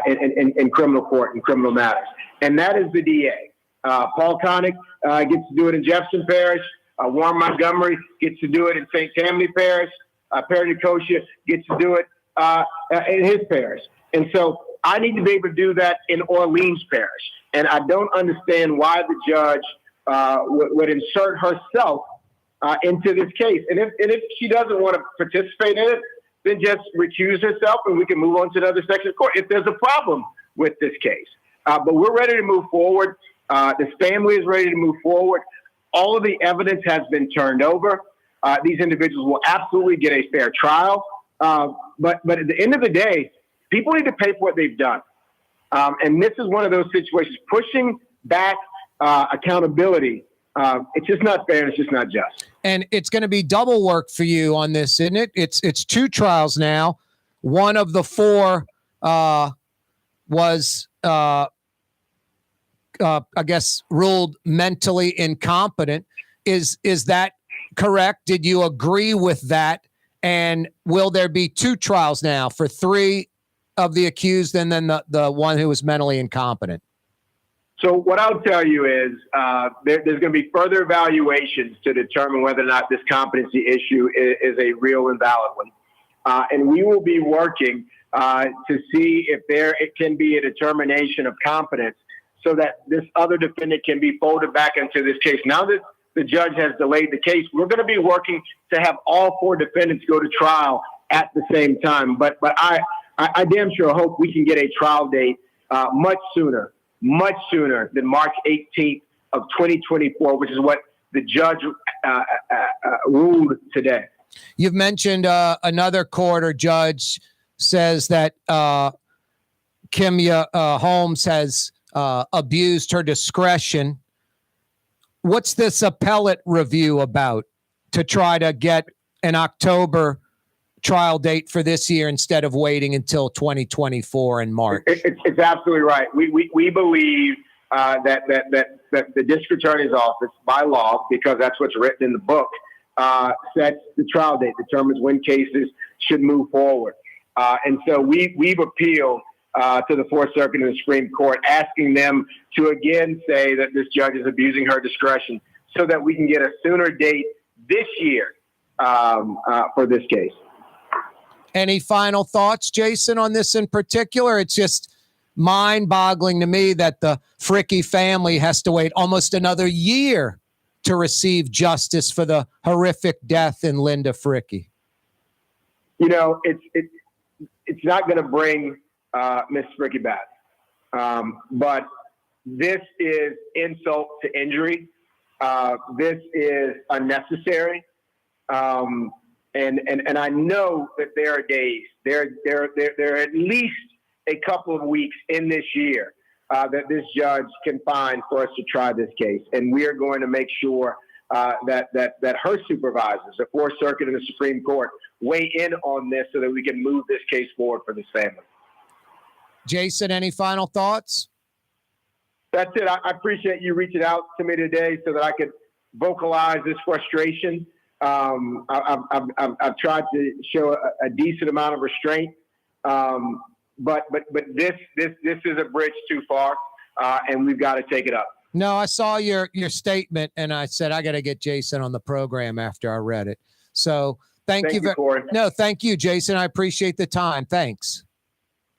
in criminal court and criminal matters. And that is the DA. Paul Connick gets to do it in Jefferson Parish. Warren Montgomery gets to do it in St. Tammany Parish. Perry Nicosia gets to do it in his parish. And so I need to be able to do that in Orleans Parish. And I don't understand why the judge would insert herself into this case. And if she doesn't want to participate in it, then just recuse herself and we can move on to another section of court if there's a problem with this case. But we're ready to move forward. This family is ready to move forward. All of the evidence has been turned over. These individuals will absolutely get a fair trial. But at the end of the day, people need to pay for what they've done. And this is one of those situations, pushing back accountability. It's just not fair. And it's just not just. And it's going to be double work for you on this, isn't it? It's two trials now. One of the four was, I guess, ruled mentally incompetent. Is that correct? Did you agree with that? And will there be two trials now for three of the accused and then the one who was mentally incompetent? So what I'll tell you is there's going to be further evaluations to determine whether or not this competency issue is a real and valid one. And we will be working to see if it can be a determination of competence so that this other defendant can be folded back into this case. Now that the judge has delayed the case. We're going to be working to have all 4 defendants go to trial at the same time. But I damn sure hope we can get a trial date much sooner than March 18th of 2024, which is what the judge ruled today. You've mentioned another court or judge says that Kimya Holmes has abused her discretion. What's this appellate review about to try to get an October trial date for this year instead of waiting until 2024 in March? It's absolutely right. We believe that the district attorney's office, by law, because that's what's written in the book, sets the trial date, determines when cases should move forward. And so we've appealed to the Fourth Circuit and the Supreme Court, asking them to again say that this judge is abusing her discretion so that we can get a sooner date this year for this case. Any final thoughts, Jason, on this in particular? It's just mind-boggling to me that the Frickey family has to wait almost another year to receive justice for the horrific death in Linda Frickey. You know, it's not going to bring Miss Frickey back, but this is insult to injury. This is unnecessary, and I know that there are days, there are at least a couple of weeks in this year that this judge can find for us to try this case. And we are going to make sure that her supervisors, the Fourth Circuit and the Supreme Court, weigh in on this so that we can move this case forward for this family. Jason, any final thoughts? That's it. I appreciate you reaching out to me today so that I could vocalize this frustration. I've tried to show a decent amount of restraint. But this is a bridge too far, and we've got to take it up. No, I saw your statement, and I said I got to get Jason on the program after I read it. So thank you, Corey. No, thank you, Jason. I appreciate the time. Thanks.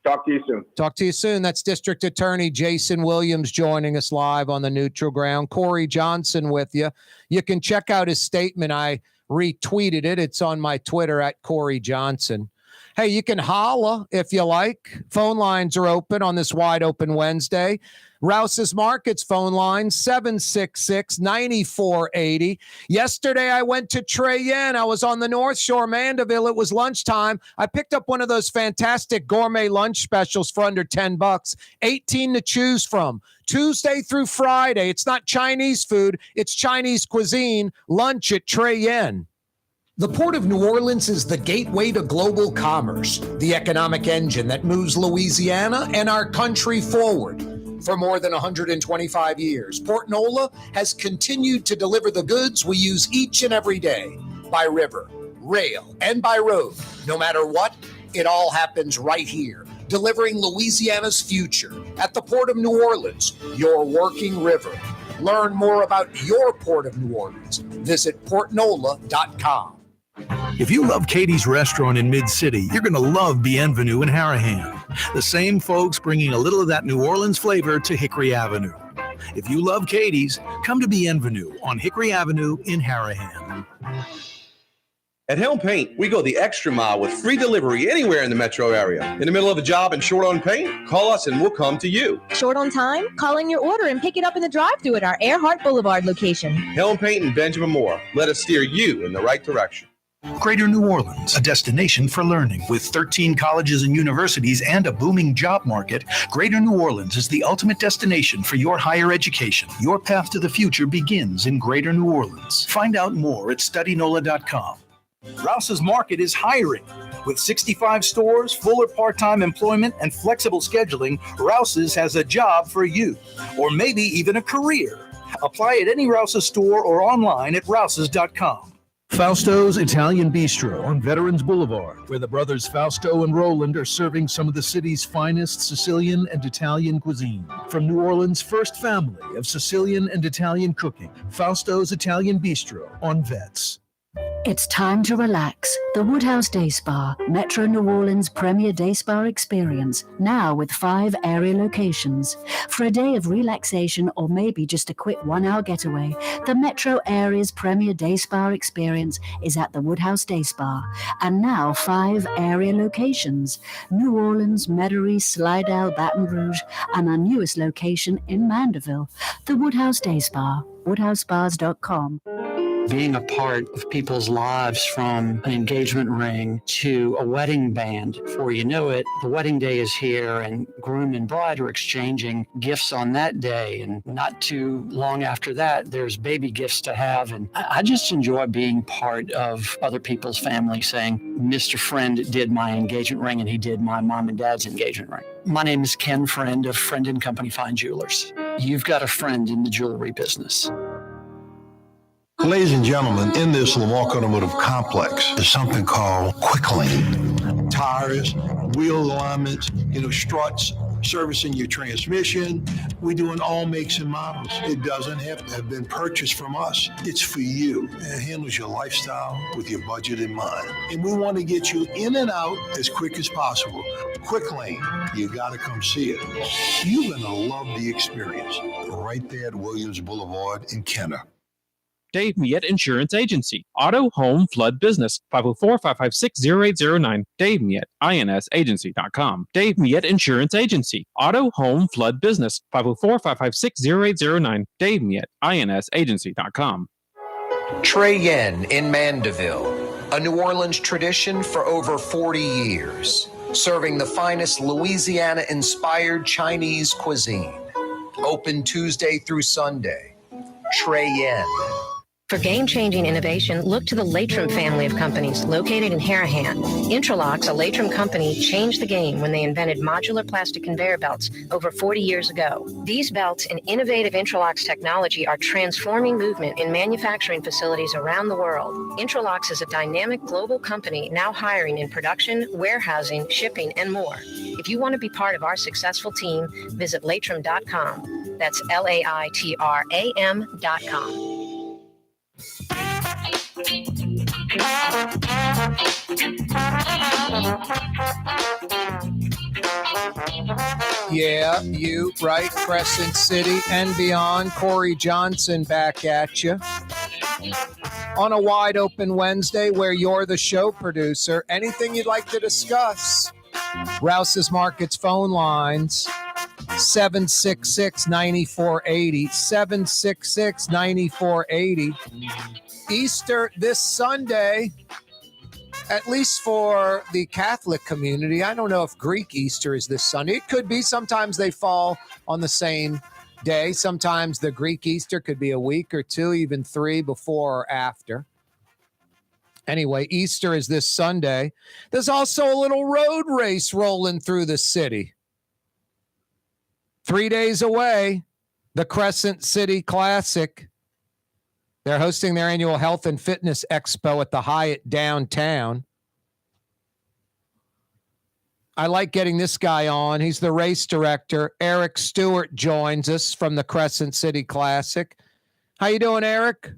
Talk to you soon. Talk to you soon. That's District Attorney Jason Williams joining us live on the Neutral Ground. Corey Johnson with you. You can check out his statement. I retweeted it. It's on my Twitter at Corey Johnson. Hey, you can holla if you like. Phone lines are open on this wide open Wednesday. Rouse's Markets phone line, 766-9480. Yesterday, I went to Trey Yen. I was on the North Shore, Mandeville. It was lunchtime. I picked up one of those fantastic gourmet lunch specials for under $10, 18 to choose from. Tuesday through Friday. It's not Chinese food. It's Chinese cuisine. Lunch at Trey Yen. The Port of New Orleans is the gateway to global commerce, the economic engine that moves Louisiana and our country forward. For more than 125 years, Port NOLA has continued to deliver the goods we use each and every day, by river, rail, and by road. No matter what, it all happens right here, delivering Louisiana's future at the Port of New Orleans, your working river. Learn more about your Port of New Orleans. Visit portnola.com. If you love Katie's Restaurant in Mid-City, you're going to love Bienvenue in Harahan. The same folks bringing a little of that New Orleans flavor to Hickory Avenue. If you love Katie's, come to Bienvenue on Hickory Avenue in Harahan. At Helm Paint, we go the extra mile with free delivery anywhere in the metro area. In the middle of a job and short on paint? Call us and we'll come to you. Short on time? Call in your order and pick it up in the drive-thru at our Earhart Boulevard location. Helm Paint and Benjamin Moore. Let us steer you in the right direction. Greater New Orleans, a destination for learning. With 13 colleges and universities and a booming job market, Greater New Orleans is the ultimate destination for your higher education. Your path to the future begins in Greater New Orleans. Find out more at studynola.com. Rouse's Market is hiring. With 65 stores, full or part-time employment, and flexible scheduling, Rouse's has a job for you, or maybe even a career. Apply at any Rouse's store or online at rouses.com. Fausto's Italian Bistro on Veterans Boulevard, where the brothers Fausto and Roland are serving some of the city's finest Sicilian and Italian cuisine. From New Orleans' first family of Sicilian and Italian cooking, Fausto's Italian Bistro on Vets. It's time to relax. The Woodhouse Day Spa, Metro New Orleans' premier day spa experience, now with 5 area locations. For a day of relaxation or maybe just a quick 1-hour getaway, the Metro area's premier day spa experience is at the Woodhouse Day Spa. And now 5 area locations: New Orleans, Metairie, Slidell, Baton Rouge, and our newest location in Mandeville. The Woodhouse Day Spa, woodhousespas.com. Being a part of people's lives, from an engagement ring to a wedding band. Before you know it, the wedding day is here and groom and bride are exchanging gifts on that day. And not too long after that, there's baby gifts to have. And I just enjoy being part of other people's family, saying, Mr. Friend did my engagement ring and he did my mom and dad's engagement ring. My name is Ken Friend of Friend & Company Fine Jewelers. You've got a friend in the jewelry business. Ladies and gentlemen, in this Lamar Automotive complex, there's something called Quick Lane. Tires, wheel alignments, struts, servicing your transmission. We do in all makes and models. It doesn't have to have been purchased from us. It's for you. It handles your lifestyle with your budget in mind. And we want to get you in and out as quick as possible. Quick Lane, you got to come see it. You're going to love the experience. Right there at Williams Boulevard in Kenner. Dave Miette Insurance Agency. Auto, home, flood, business. 504-556-0809. Dave Miette, insagency.com. Dave Miette Insurance Agency. Auto, home, flood, business. 504-556-0809. Dave Miette, insagency.com. Trey Yen in Mandeville, a New Orleans tradition for over 40 years, serving the finest Louisiana-inspired Chinese cuisine. Open Tuesday through Sunday. Trey Yen. For game-changing innovation, look to the Latrim family of companies located in Harahan. Intralocks, a Latrim company, changed the game when they invented modular plastic conveyor belts over 40 years ago. These belts and innovative Intralocks technology are transforming movement in manufacturing facilities around the world. Intralocks is a dynamic global company now hiring in production, warehousing, shipping, and more. If you want to be part of our successful team, visit Latrim.com. That's LAITRAM.com. Yeah, you right, Crescent City and beyond. Corey Johnson back at you on a wide open Wednesday where you're the show producer. Anything you'd like to discuss? Rouse's Markets phone lines 766-9480, 766-9480. Easter this Sunday, at least for the Catholic community. I don't know if Greek Easter is this Sunday. It could be. Sometimes they fall on the same day. Sometimes the Greek Easter could be a week or two, even 3 before or after. Anyway, Easter is this Sunday. There's also a little road race rolling through the city. 3 days away, the Crescent City Classic. They're hosting their annual health and fitness expo at the Hyatt downtown. I like getting this guy on. He's the race director. Eric Stewart joins us from the Crescent City Classic. How you doing, Eric?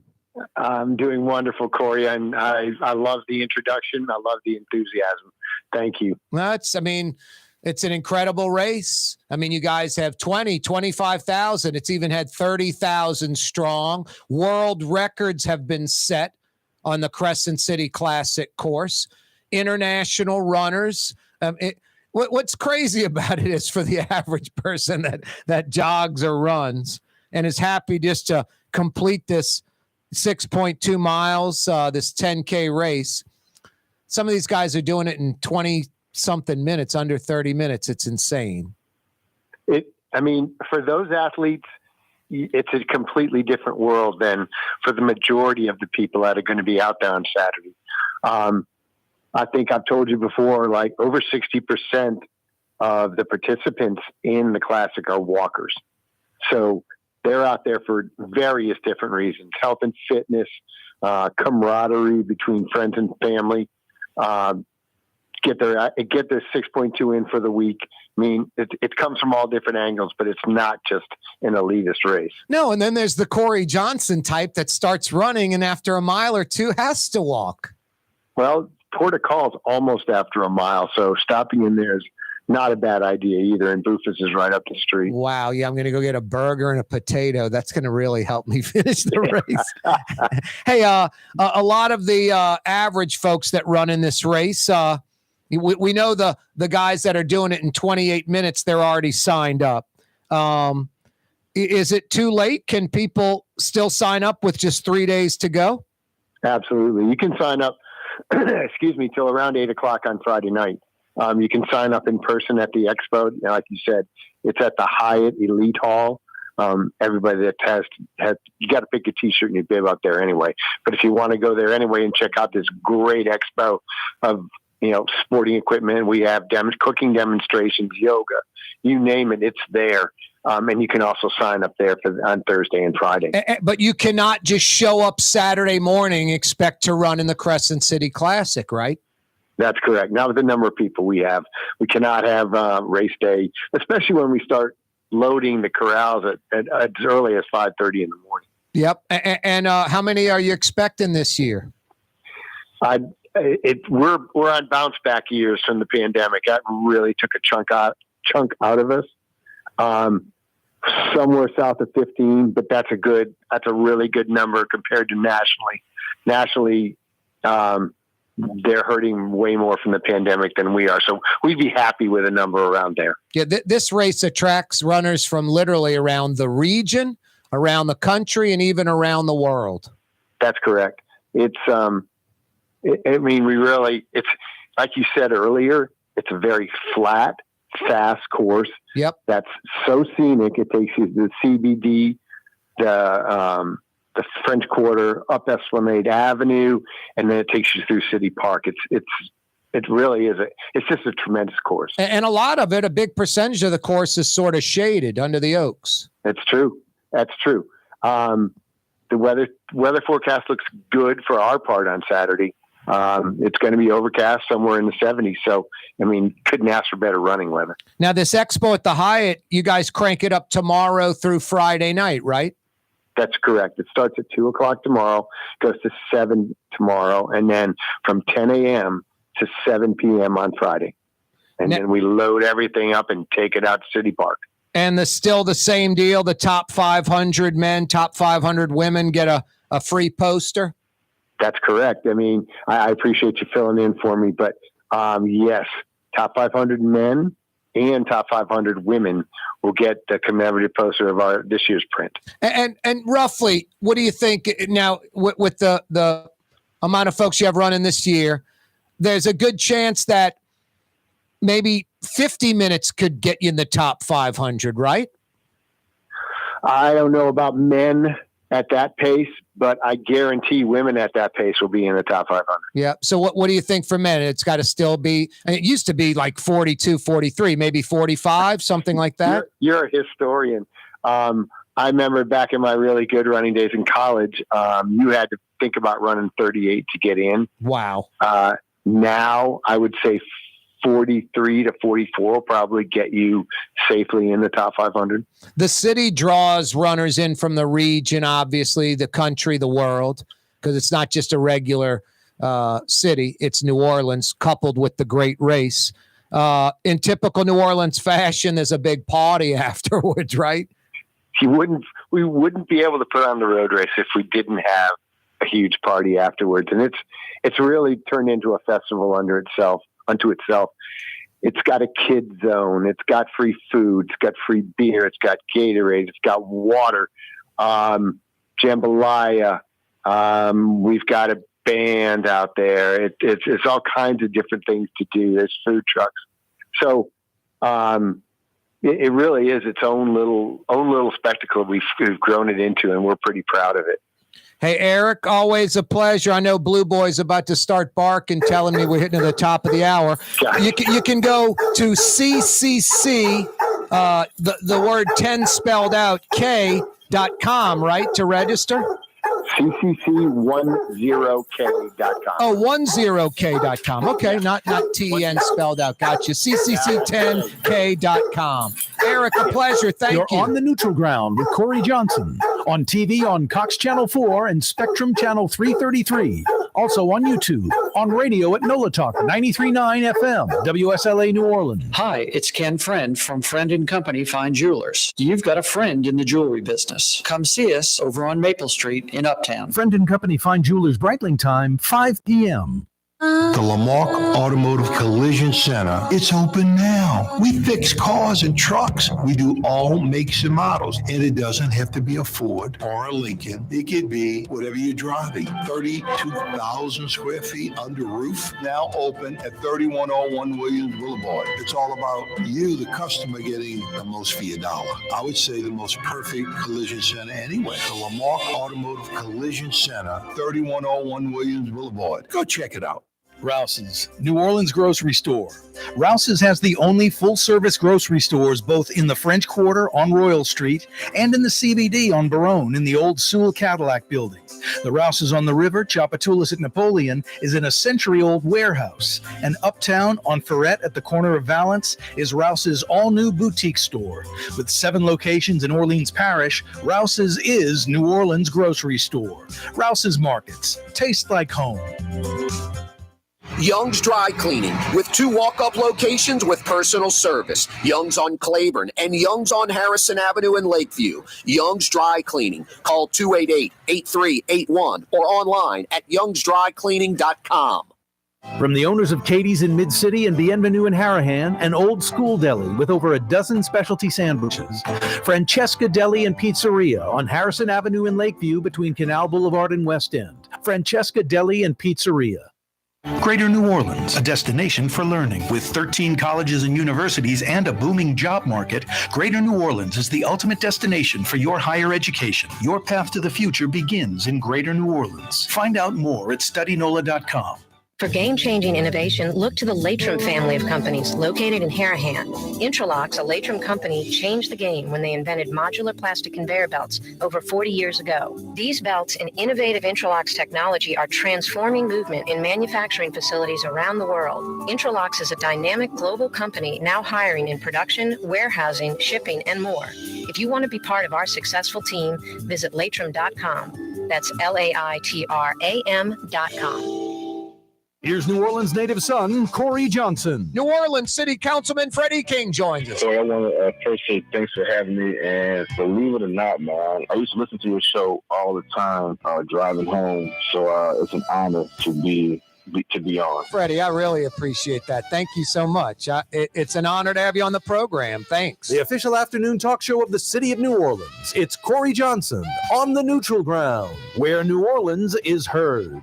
I'm doing wonderful, Corey. And I love the introduction. I love the enthusiasm. Thank you. It's an incredible race. You guys have 25,000. It's even had 30,000 strong. World records have been set on the Crescent City Classic course. International runners. What's crazy about it is for the average person that jogs or runs and is happy just to complete this 6.2 miles, this 10K race. Some of these guys are doing it in 20-something minutes, under 30 minutes. It's insane. For those athletes, it's a completely different world than for the majority of the people that are going to be out there on Saturday. I think I've told you before, like over 60% of the participants in the Classic are walkers. So they're out there for various different reasons: health and fitness, camaraderie between friends and family, get their 6.2 in for the week. I mean, it comes from all different angles, but it's not just an elitist race. No, and then there's the Corey Johnson type that starts running and after a mile or two has to walk. Well, Port of Call is almost after a mile, so stopping in there is not a bad idea either, and Bufus is right up the street. Wow, yeah, I'm going to go get a burger and a potato. That's going to really help me finish the race. Hey, a lot of the average folks that run in this race, we know the guys that are doing it in 28 minutes, they're already signed up. Is it too late? Can people still sign up with just 3 days to go? Absolutely. You can sign up, till around 8 o'clock on Friday night. You can sign up in person at the expo. Like you said, it's at the Hyatt Elite Hall. Everybody that has you got to pick your T-shirt and your bib out there anyway. But if you want to go there anyway and check out this great expo of sporting equipment, we have cooking demonstrations, yoga, you name it, it's there. And you can also sign up there on Thursday and Friday. But you cannot just show up Saturday morning, expect to run in the Crescent City Classic, right? That's correct. Now, with the number of people we have, we cannot have race day, especially when we start loading the corrals at as early as 5:30 in the morning. Yep. And how many are you expecting this year? We're on bounce back years from the pandemic. That really took a chunk out of us. Somewhere south of 15, but that's a really good number compared to nationally. Nationally, they're hurting way more from the pandemic than we are. So we'd be happy with a number around there. Yeah, this race attracts runners from literally around the region, around the country, and even around the world. That's correct. It's, it's like you said earlier, it's a very flat, fast course. Yep. That's so scenic. It takes you to the CBD, the French Quarter, up Esplanade Avenue, and then it takes you through City Park. It really is it's just a tremendous course. And a lot of it, a big percentage of the course is sort of shaded under the oaks. That's true. The weather forecast looks good for our part on Saturday. It's going to be overcast somewhere in the 70s. So, couldn't ask for better running weather. Now, this expo at the Hyatt, you guys crank it up tomorrow through Friday night, right? That's correct. It starts at 2 o'clock tomorrow, goes to 7 tomorrow, and then from 10 a.m. to 7 p.m. on Friday. And then we load everything up and take it out to City Park. And still the same deal, the top 500 men, top 500 women get a free poster? That's correct. I appreciate you filling in for me, but yes, top 500 men and top 500 women will get the commemorative poster of this year's print. And roughly, what do you think now with the amount of folks you have running this year? There's a good chance that maybe 50 minutes could get you in the top 500, right? I don't know about men at that pace, but I guarantee women at that pace will be in the top 500. Yeah. So what do you think for men? It's got to still be, it used to be like 42, 43, maybe 45, something like that. You're a historian. I remember back in my really good running days in college, you had to think about running 38 to get in. Wow. Now I would say 43 to 44 will probably get you safely in the top 500. The city draws runners in from the region, obviously, the country, the world, because it's not just a regular city. It's New Orleans coupled with the great race. In typical New Orleans fashion, there's a big party afterwards, right? We wouldn't be able to put on the road race if we didn't have a huge party afterwards. And it's really turned into a festival unto itself. It's got a kid zone. It's got free food. It's got free beer. It's got Gatorade. It's got water, jambalaya. We've got a band out there. It's all kinds of different things to do. There's food trucks. So it really is its own little spectacle we've grown it into, and we're pretty proud of it. Hey, Eric, always a pleasure. I know Blue Boy's about to start barking, telling me we're hitting to the top of the hour. You can go to CCC, the word 10 spelled out, K.com, right, to register? CCC10K.com. Oh, 10K.com. Okay, not TN spelled out. Gotcha. CCC10K.com. Eric, a pleasure. Thank You're you. on the neutral ground with Corey Johnson. On TV on Cox Channel 4 and Spectrum Channel 333. Also on YouTube. On radio at NOLA Talk 93.9 FM. WSLA New Orleans. Hi, it's Ken Friend from Friend & Company Fine Jewelers. You've got a friend in the jewelry business. Come see us over on Maple Street in Uptown. Friend & Company Fine Jewelers Breitling time, 5 p.m. The Lamarck Automotive Collision Center, it's open now. We fix cars and trucks. We do all makes and models. And it doesn't have to be a Ford or a Lincoln. It could be whatever you're driving. 32,000 square feet under roof, now open at 3101 Williams Boulevard. It's all about you, the customer, getting the most for your dollar. I would say the most perfect collision center anyway. The Lamarck Automotive Collision Center, 3101 Williams Boulevard. Go check it out. Rouse's, New Orleans grocery store. Rouse's has the only full-service grocery stores both in the French Quarter on Royal Street and in the CBD on Baronne in the old Sewell Cadillac building. The Rouse's on the river, Tchoupitoulas at Napoleon, is in a century-old warehouse. And uptown on Ferret at the corner of Valence is Rouse's all-new boutique store. With 7 locations in Orleans Parish, Rouse's is New Orleans grocery store. Rouse's Markets. Taste like home. Young's Dry Cleaning, with 2 walk-up locations with personal service. Young's on Claiborne and Young's on Harrison Avenue in Lakeview. Young's Dry Cleaning. Call 288-8381 or online at youngsdrycleaning.com. From the owners of Katie's in Mid-City and Bienvenue in Harahan, an old school deli with over a dozen specialty sandwiches. Francesca Deli and Pizzeria on Harrison Avenue in Lakeview between Canal Boulevard and West End. Francesca Deli and Pizzeria. Greater New Orleans, a destination for learning. With 13 colleges and universities and a booming job market, Greater New Orleans is the ultimate destination for your higher education. Your path to the future begins in Greater New Orleans. Find out more at studynola.com. For game-changing innovation, look to the Latrim family of companies located in Harahan. Intralocks, a Latrim company, changed the game when they invented modular plastic conveyor belts over 40 years ago. These belts and innovative Intralocks technology are transforming movement in manufacturing facilities around the world. Intralocks is a dynamic global company now hiring in production, warehousing, shipping, and more. If you want to be part of our successful team, visit latrim.com. That's LAITRAM.com. Here's New Orleans native son, Corey Johnson. New Orleans City Councilman Freddie King joins us. So I want to first say thanks for having me. And believe it or not, man, I used to listen to your show all the time driving home. So it's an honor to be on. Freddie, I really appreciate that. Thank you so much. It's an honor to have you on the program. Thanks. The official afternoon talk show of the city of New Orleans. It's Corey Johnson on the neutral ground, where New Orleans is heard.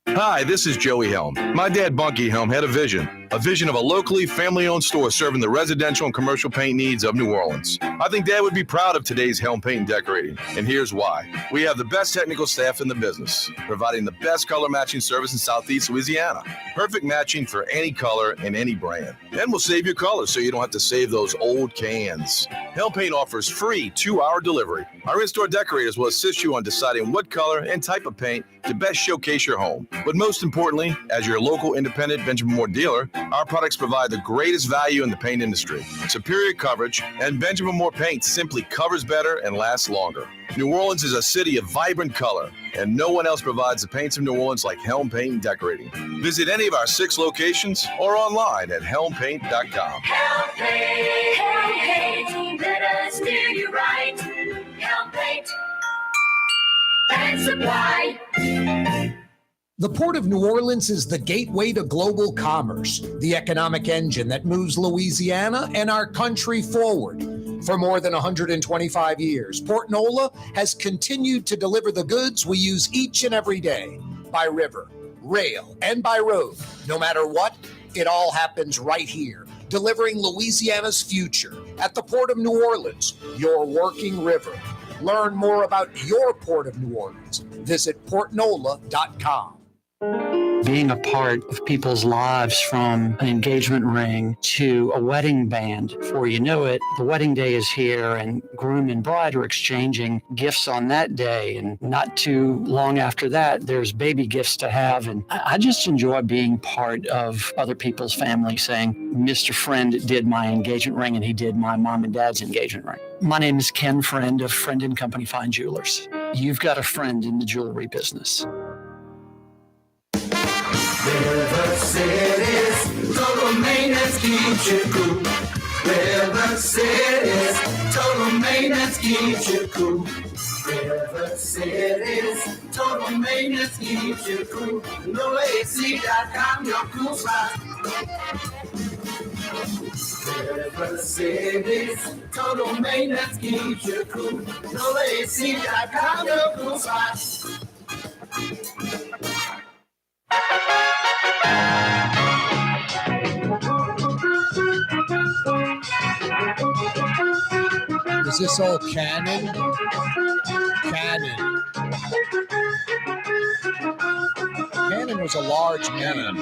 Hi, this is Joey Helm. My dad, Bunky Helm, had a vision of a locally family-owned store serving the residential and commercial paint needs of New Orleans. I think Dad would be proud of today's Helm Paint and Decorating, and here's why. We have the best technical staff in the business, providing the best color matching service in Southeast Louisiana. Perfect matching for any color and any brand. And we'll save your colors so you don't have to save those old cans. Helm Paint offers free 2-hour delivery. Our in-store decorators will assist you on deciding what color and type of paint to best showcase your home. But most importantly, as your local independent Benjamin Moore dealer, our products provide the greatest value in the paint industry. Superior coverage, and Benjamin Moore paint simply covers better and lasts longer. New Orleans is a city of vibrant color, and no one else provides the paints of New Orleans like Helm Paint and Decorating. Visit any of our 6 locations or online at helmpaint.com. Helm Paint, let us steer you right. Helm Paint and Supply. The Port of New Orleans is the gateway to global commerce, the economic engine that moves Louisiana and our country forward. For more than 125 years, Port NOLA has continued to deliver the goods we use each and every day, by river, rail, and by road. No matter what, it all happens right here, delivering Louisiana's future at the Port of New Orleans, your working river. Learn more about your Port of New Orleans. Visit portnola.com. being a part of people's lives from an engagement ring to a wedding band. Before you know it, the wedding day is here and groom and bride are exchanging gifts on that day. And not too long after that, there's baby gifts to have. And I just enjoy being part of other people's family saying, Mr. Friend did my engagement ring and he did my mom and dad's engagement ring. My name is Ken Friend of Friend & Company Fine Jewelers. You've got a friend in the jewelry business. River City's total maintenance keeps you cool. River City's total maintenance keeps you cool. River City's total maintenance keeps you cool. NOLAAC.com, your cool spot. River City's total maintenance keeps you cool. NOLAAC.com, your cool spot. Is this old Cannon? Cannon was a large man.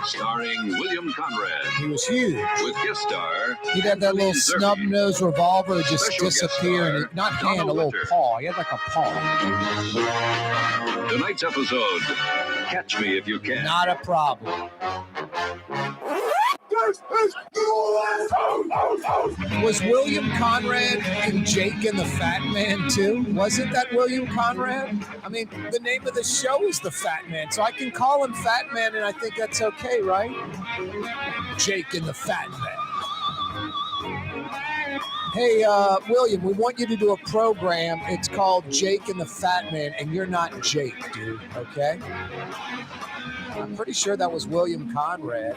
Starring William Conrad. He was huge. With guest star. He'd have that little snub-nosed revolver that just Special disappear. And it, not hand, a little paw. He had like a paw. Tonight's episode, Catch Me If You Can. Not a problem. Was William Conrad and Jake and the Fat Man too? Wasn't that William Conrad? I mean, the name of the show is The Fat Man, so I can call him Fat Man and I think that's okay, right? Jake and the Fat Man. Hey, William, we want you to do a program. It's called Jake and the Fat Man, and you're not Jake, dude, okay? I'm pretty sure that was William Conrad.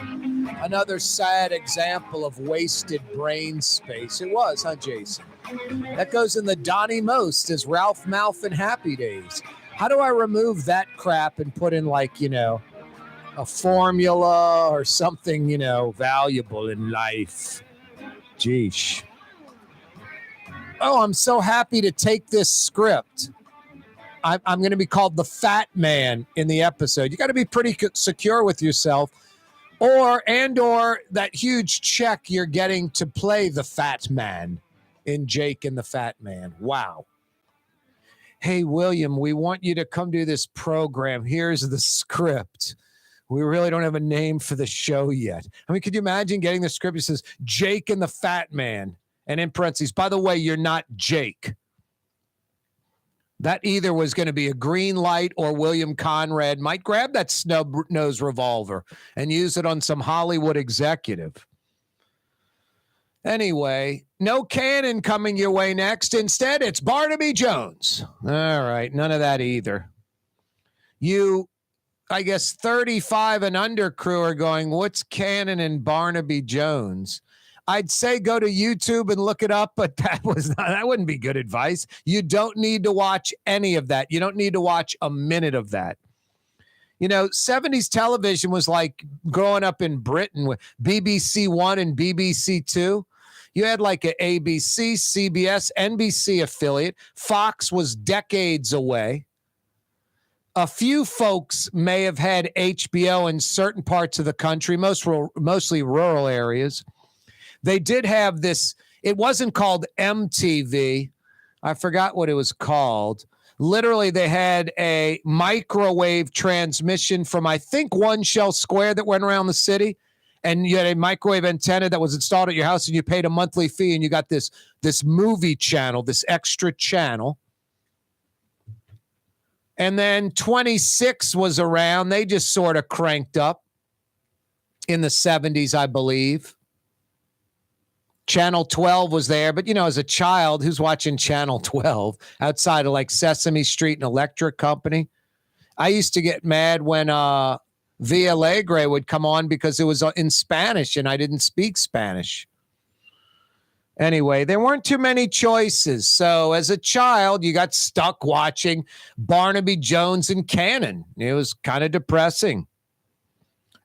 Another sad example of wasted brain space. It was, huh, Jason? That goes in the Donnie Most as Ralph Malph in Happy Days. How do I remove that crap and put in, like, you know, a formula or something, you know, valuable in life? Geesh. Oh, I'm so happy to take this script. I'm going to be called the Fat Man in the episode. You got to be pretty secure with yourself, or that huge check you're getting to play the Fat Man in Jake and the Fat Man. Wow. Hey, William, we want you to come do this program. Here's the script. We really don't have a name for the show yet. I mean, could you imagine getting the script? It says Jake and the Fat Man, and in parentheses, by the way, you're not Jake. That either was going to be a green light or William Conrad might grab that snub-nosed revolver and use it on some Hollywood executive. Anyway, no Cannon coming your way next. Instead, it's Barnaby Jones. All right, none of that either. You, I guess, 35 and under crew are going, what's Cannon and Barnaby Jones? I'd say go to YouTube and look it up, but that wouldn't be good advice. You don't need to watch any of that. You don't need to watch a minute of that. You know, 70s television was like growing up in Britain with BBC One and BBC Two. You had like an ABC, CBS, NBC affiliate. Fox was decades away. A few folks may have had HBO in certain parts of the country, mostly rural areas. They did have this, it wasn't called MTV. I forgot what it was called. Literally, they had a microwave transmission from, I think, One Shell Square that went around the city. And you had a microwave antenna that was installed at your house, and you paid a monthly fee, and you got this movie channel, this extra channel. And then 26 was around. They just sort of cranked up in the 70s, I believe. Channel 12 was there, but, you know, as a child, who's watching Channel 12 outside of like Sesame Street and Electric Company? I used to get mad when Via Alegre would come on because it was in Spanish and I didn't speak Spanish. Anyway, there weren't too many choices. So as a child, you got stuck watching Barnaby Jones and Cannon. It was kind of depressing.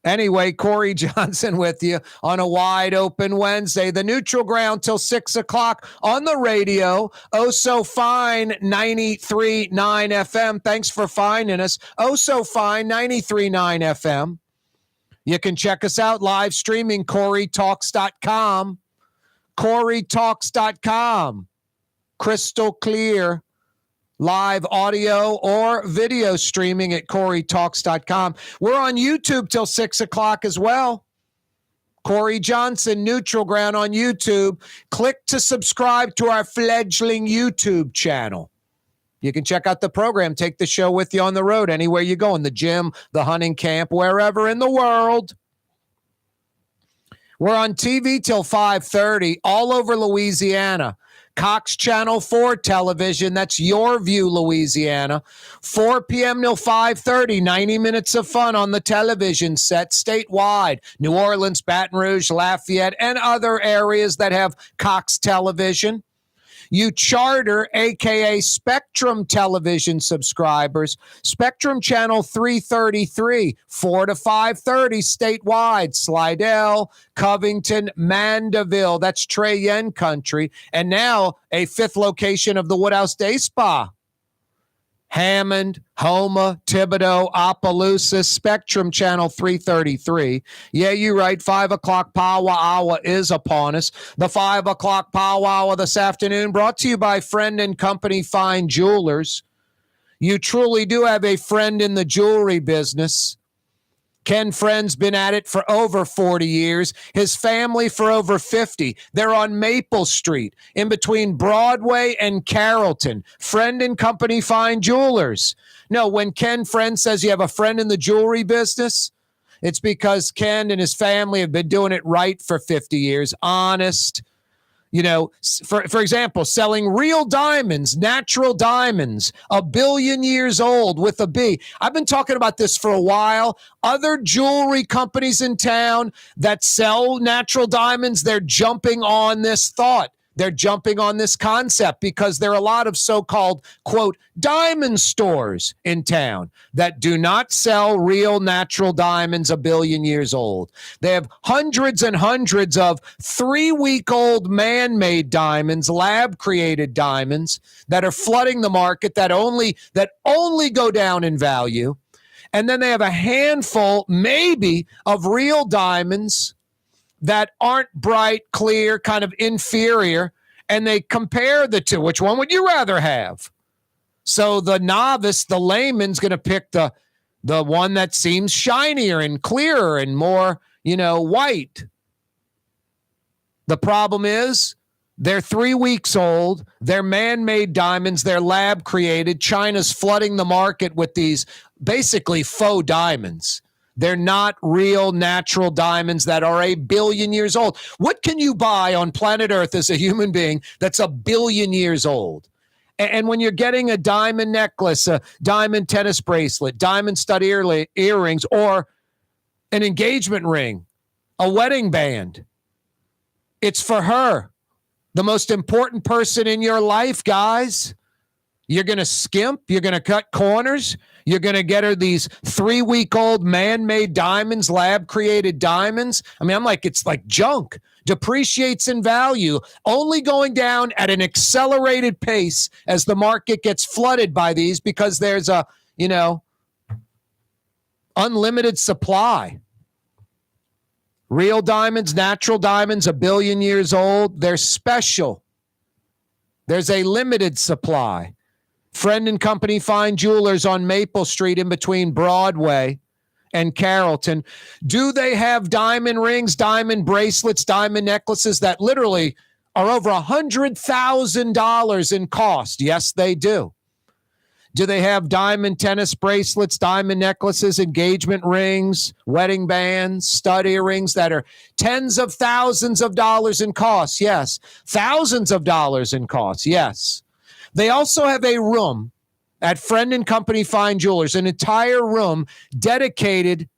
Anyway, Corey Johnson with you on a wide open Wednesday. The Neutral Ground till 6 o'clock on the radio. Oh, so fine, 93.9 FM. Thanks for finding us. Oh, so fine, 93.9 FM. You can check us out live streaming, CoreyTalks.com. CoreyTalks.com. Crystal clear. Live audio or video streaming at CoreyTalks.com. We're on YouTube till 6 o'clock as well. Corey Johnson, Neutral Ground on YouTube. Click to subscribe to our fledgling YouTube channel. You can check out the program. Take the show with you on the road, anywhere you go, in the gym, the hunting camp, wherever in the world. We're on TV till 5:30 all over Louisiana. Cox Channel 4 television, that's Your View, Louisiana. 4 p.m. till 5:30, 90 minutes of fun on the television set statewide. New Orleans, Baton Rouge, Lafayette, and other areas that have Cox television. You charter, a.k.a. Spectrum television subscribers, Spectrum Channel 333, 4 to 5:30 statewide, Slidell, Covington, Mandeville, that's Trey Yen country, and now a fifth location of the Woodhouse Day Spa. Hammond, Houma, Thibodaux, Opelousas, Spectrum Channel 333. Yeah, you're right. 5 o'clock powwow is upon us. The 5 o'clock powwow this afternoon brought to you by Friend and Company Fine Jewelers. You truly do have a friend in the jewelry business. Ken Friend's been at it for over 40 years. His family for over 50. They're on Maple Street in between Broadway and Carrollton. Friend and Company Fine Jewelers. No, when Ken Friend says you have a friend in the jewelry business, it's because Ken and his family have been doing it right for 50 years. Honest. You know, for example, selling real diamonds, natural diamonds, 1 billion years old with a B. I've been talking about this for a while. Other jewelry companies in town that sell natural diamonds, they're jumping on this thought. They're jumping on this concept because there are a lot of so-called, quote, diamond stores in town that do not sell real natural diamonds 1 billion years old. They have hundreds and hundreds of 3-week-old man-made diamonds, lab-created diamonds that are flooding the market that only go down in value. And then they have a handful, maybe, of real diamonds that aren't bright, clear, kind of inferior, and they compare the two. Which one would you rather have? So the novice, the layman's going to pick the one that seems shinier and clearer and more, white. The problem is they're 3 weeks old. They're man-made diamonds. They're lab-created. China's flooding the market with these basically faux diamonds. They're not real natural diamonds that are 1 billion years old. What can you buy on planet Earth as a human being that's 1 billion years old? And when you're getting a diamond necklace, a diamond tennis bracelet, diamond stud earrings, or an engagement ring, a wedding band, it's for her, the most important person in your life, guys. You're going to skimp. You're going to cut corners. You're going to get her these 3-week-old man-made diamonds, lab-created diamonds. I mean, it's like junk. Depreciates in value, only going down at an accelerated pace as the market gets flooded by these because there's a, unlimited supply. Real diamonds, natural diamonds, 1 billion years old, they're special. There's a limited supply. Friend and Company Fine Jewelers on Maple Street in between Broadway and Carrollton. Do they have diamond rings, diamond bracelets, diamond necklaces that literally are over $100,000 in cost? Yes, they do. Do they have diamond tennis bracelets, diamond necklaces, engagement rings, wedding bands, stud earrings that are tens of thousands of dollars in cost? Yes. Thousands of dollars in cost? Yes. They also have a room at Friend and Company Fine Jewelers, an entire room dedicated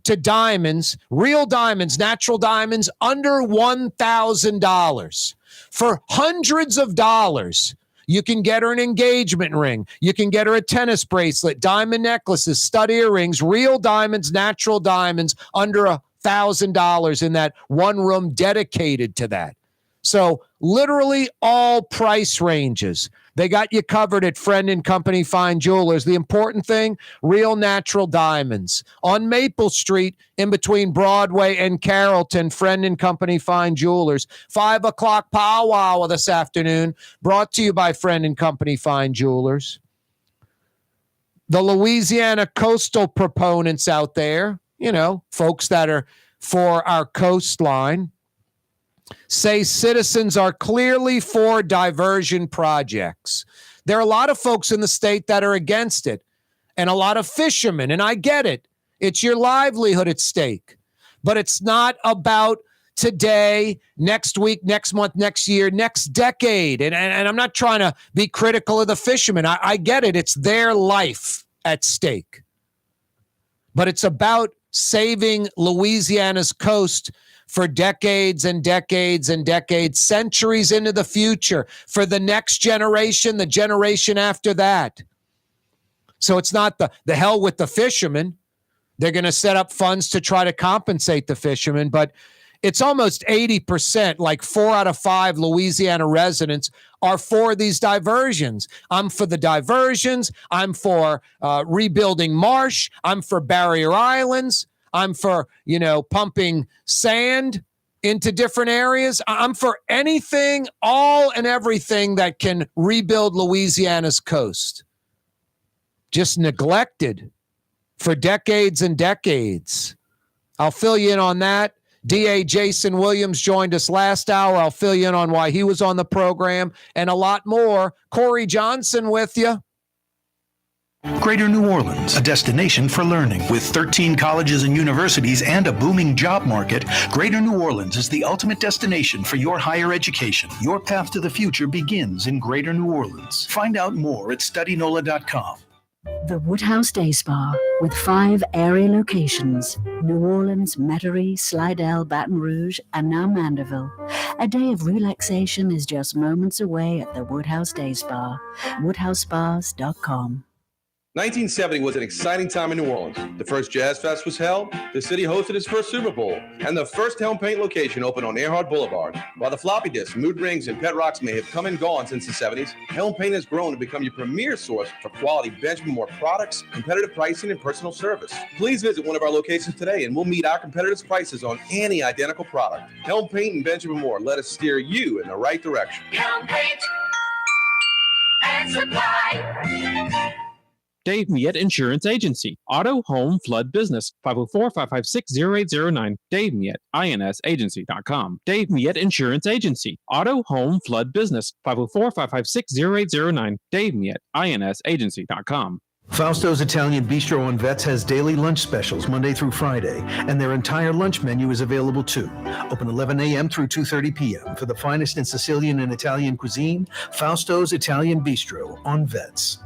to diamonds, real diamonds, natural diamonds, under $1,000. For hundreds of dollars, You can get her an engagement ring. You can get her a tennis bracelet, diamond necklaces, stud earrings, real diamonds, natural diamonds, under $1,000 in that one room dedicated to that. So literally all price ranges. They got you covered at Friend and Company Fine Jewelers. The important thing, real natural diamonds. On Maple Street, in between Broadway and Carrollton, Friend and Company Fine Jewelers. 5 o'clock powwow this afternoon, brought to you by Friend and Company Fine Jewelers. The Louisiana coastal proponents out there, you know, folks that are for our coastline, say citizens are clearly for diversion projects. There are a lot of folks in the state that are against it, and a lot of fishermen, and I get it. It's your livelihood at stake. But it's not about today, next week, next month, next year, next decade. And I'm not trying to be critical of the fishermen. I get it. It's their life at stake. But it's about saving Louisiana's coast for decades and decades and decades, centuries into the future, for the next generation, the generation after that. So it's not the hell with the fishermen. They're going to set up funds to try to compensate the fishermen, but it's almost 80%, like 4 out of 5 Louisiana residents are for these diversions. I'm for the diversions. I'm for rebuilding marsh. I'm for barrier islands. I'm for, pumping sand into different areas. I'm for anything, all and everything that can rebuild Louisiana's coast. Just neglected for decades and decades. I'll fill you in on that. DA Jason Williams joined us last hour. I'll fill you in on why he was on the program and a lot more. Corey Johnson with you. Greater New Orleans, a destination for learning. With 13 colleges and universities and a booming job market, Greater New Orleans is the ultimate destination for your higher education. Your path to the future begins in Greater New Orleans. Find out more at studynola.com. The Woodhouse Day Spa, with 5 area locations: New Orleans, Metairie, Slidell, Baton Rouge, and now Mandeville. A day of relaxation is just moments away at the Woodhouse Day Spa. WoodhouseSpas.com. 1970 was an exciting time in New Orleans. The first Jazz Fest was held, the city hosted its first Super Bowl, and the first Helm Paint location opened on Earhart Boulevard. While the floppy disks, mood rings, and pet rocks may have come and gone since the 70s, Helm Paint has grown to become your premier source for quality Benjamin Moore products, competitive pricing, and personal service. Please visit one of our locations today and we'll meet our competitors' prices on any identical product. Helm Paint and Benjamin Moore, let us steer you in the right direction. Helm Paint and Supply. Dave Miette Insurance Agency. Auto, home, flood, business. 504-556-0809. Dave Miette, insagency.com. Dave Miette Insurance Agency. Auto, home, flood, business. 504-556-0809. Dave Miette, insagency.com. Fausto's Italian Bistro on Vets has daily lunch specials Monday through Friday, and their entire lunch menu is available too. Open 11 a.m. through 2:30 p.m. For the finest in Sicilian and Italian cuisine, Fausto's Italian Bistro on Vets.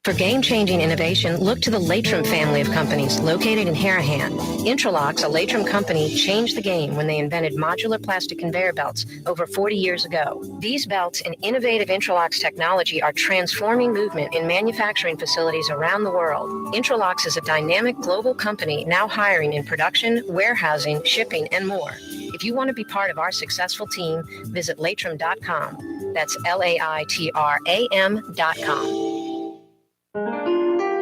For game-changing innovation, look to the Latrim family of companies located in Harahan. Intralocks, a Latrim company, changed the game when they invented modular plastic conveyor belts over 40 years ago. These belts and innovative Intralocks technology are transforming movement in manufacturing facilities around the world. Intralocks is a dynamic global company now hiring in production, warehousing, shipping, and more. If you want to be part of our successful team, visit Latrim.com. That's LAITRAM.com.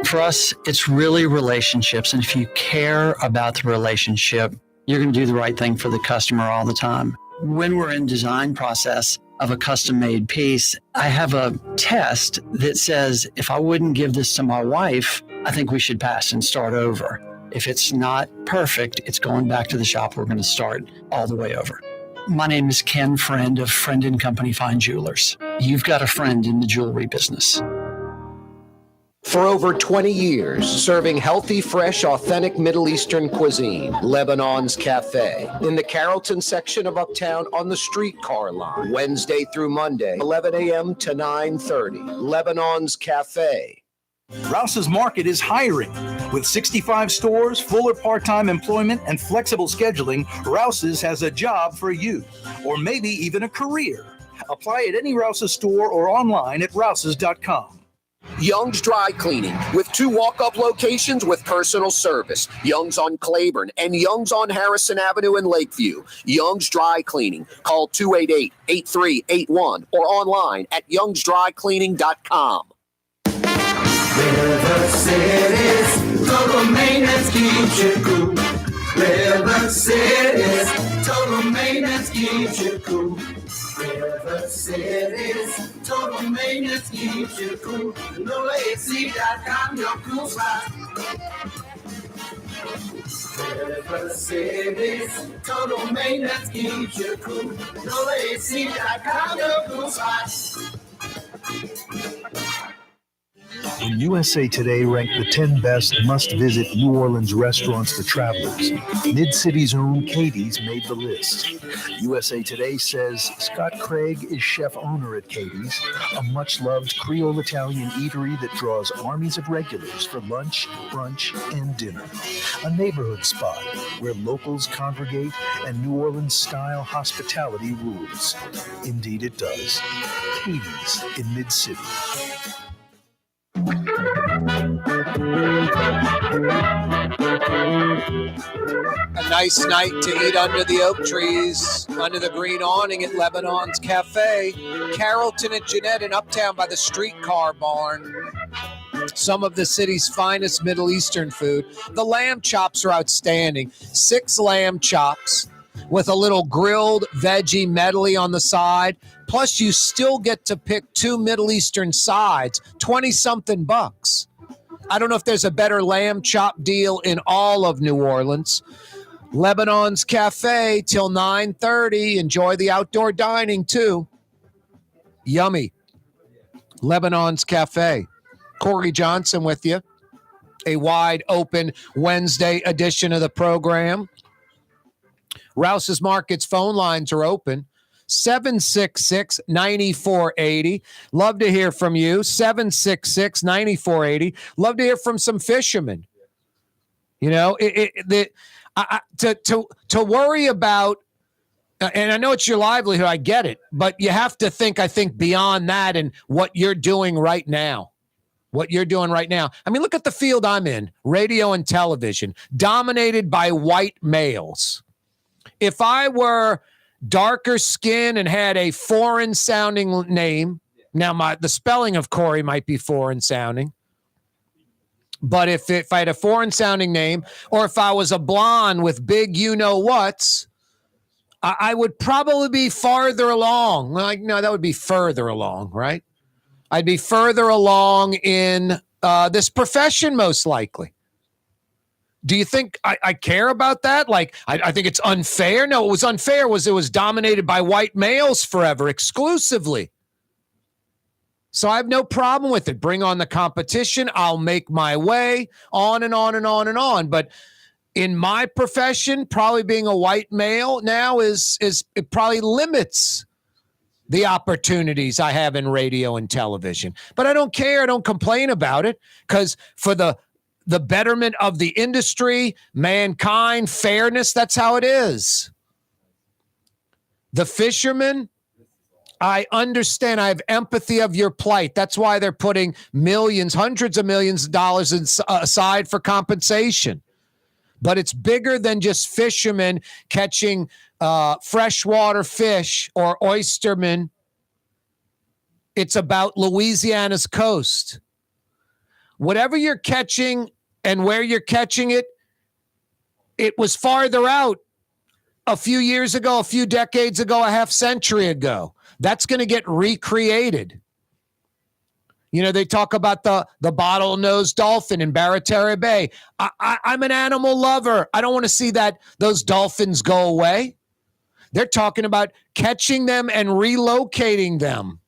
For us, it's really relationships. And if you care about the relationship, you're going to do the right thing for the customer all the time. When we're in design process of a custom-made piece, I have a test that says, if I wouldn't give this to my wife, I think we should pass and start over. If it's not perfect, it's going back to the shop. We're going to start all the way over. My name is Ken Friend of Friend and Company Fine Jewelers. You've got a friend in the jewelry business. For over 20 years, serving healthy, fresh, authentic Middle Eastern cuisine, Lebanon's Cafe, in the Carrollton section of Uptown on the streetcar line, Wednesday through Monday, 11 a.m. to 9:30, Lebanon's Cafe. Rouse's Market is hiring. With 65 stores, full or part-time employment, and flexible scheduling, Rouse's has a job for you, or maybe even a career. Apply at any Rouse's store or online at rouses.com. Young's Dry Cleaning, with 2 walk-up locations with personal service. Young's on Claiborne and Young's on Harrison Avenue in Lakeview. Young's Dry Cleaning. Call 288-8381 or online at youngsdrycleaning.com. River City's total maintenance keeps you cool. River City's total maintenance keeps you cool. River City's total maintenance keeps you cool. NOLAAC.com, your cool spot. River City's total maintenance keeps you cool. NOLAAC.com, your cool spot. When USA Today ranked the 10 best must-visit New Orleans restaurants for travelers, Mid-City's own Katie's made the list. USA Today says Scott Craig is chef-owner at Katie's, a much-loved Creole Italian eatery that draws armies of regulars for lunch, brunch, and dinner. A neighborhood spot where locals congregate and New Orleans-style hospitality rules. Indeed it does. Katie's in Mid-City. A nice night to eat under the oak trees, under the green awning at Lebanon's Cafe, Carrollton and Jeanette in Uptown by the Streetcar Barn. Some of the city's finest Middle Eastern food. The lamb chops are outstanding. 6 lamb chops with a little grilled veggie medley on the side. Plus, you still get to pick 2 Middle Eastern sides, 20-something bucks. I don't know if there's a better lamb chop deal in all of New Orleans. Lebanon's Cafe till 9:30. Enjoy the outdoor dining, too. Yummy. Lebanon's Cafe. Corey Johnson with you. A wide open Wednesday edition of the program. Rouse's Markets phone lines are open. 766-9480. Love to hear from you. 766-9480. Love to hear from some fishermen. You know, to worry about, and I know it's your livelihood, I get it, but you have to think, I think, beyond that and what you're doing right now. What you're doing right now. I mean, look at the field I'm in, radio and television, dominated by white males. If I were darker skin and had a foreign sounding name, now the spelling of Corey might be foreign sounding, but if I had a foreign sounding name, or if I was a blonde with big you-know-whats, I would probably be farther along. Like, no, that would be further along, right? I'd be further along in this profession, most likely. Do you think I care about that? Like, I think it's unfair? No, what was unfair was it was dominated by white males forever, exclusively. So I have no problem with it. Bring on the competition. I'll make my way on and on and on and on. But in my profession, probably being a white male now is it probably limits the opportunities I have in radio and television. But I don't care. I don't complain about it, because for the betterment of the industry, mankind, fairness, that's how it is. The fishermen, I understand. I have empathy of your plight. That's why they're putting millions, hundreds of millions of dollars aside for compensation. But it's bigger than just fishermen catching freshwater fish or oystermen. It's about Louisiana's coast. Whatever you're catching and where you're catching it, it was farther out a few years ago, a few decades ago, a half century ago. That's going to get recreated. You know, they talk about the bottlenose dolphin in Barataria Bay. I'm an animal lover. I don't want to see those dolphins go away. They're talking about catching them and relocating them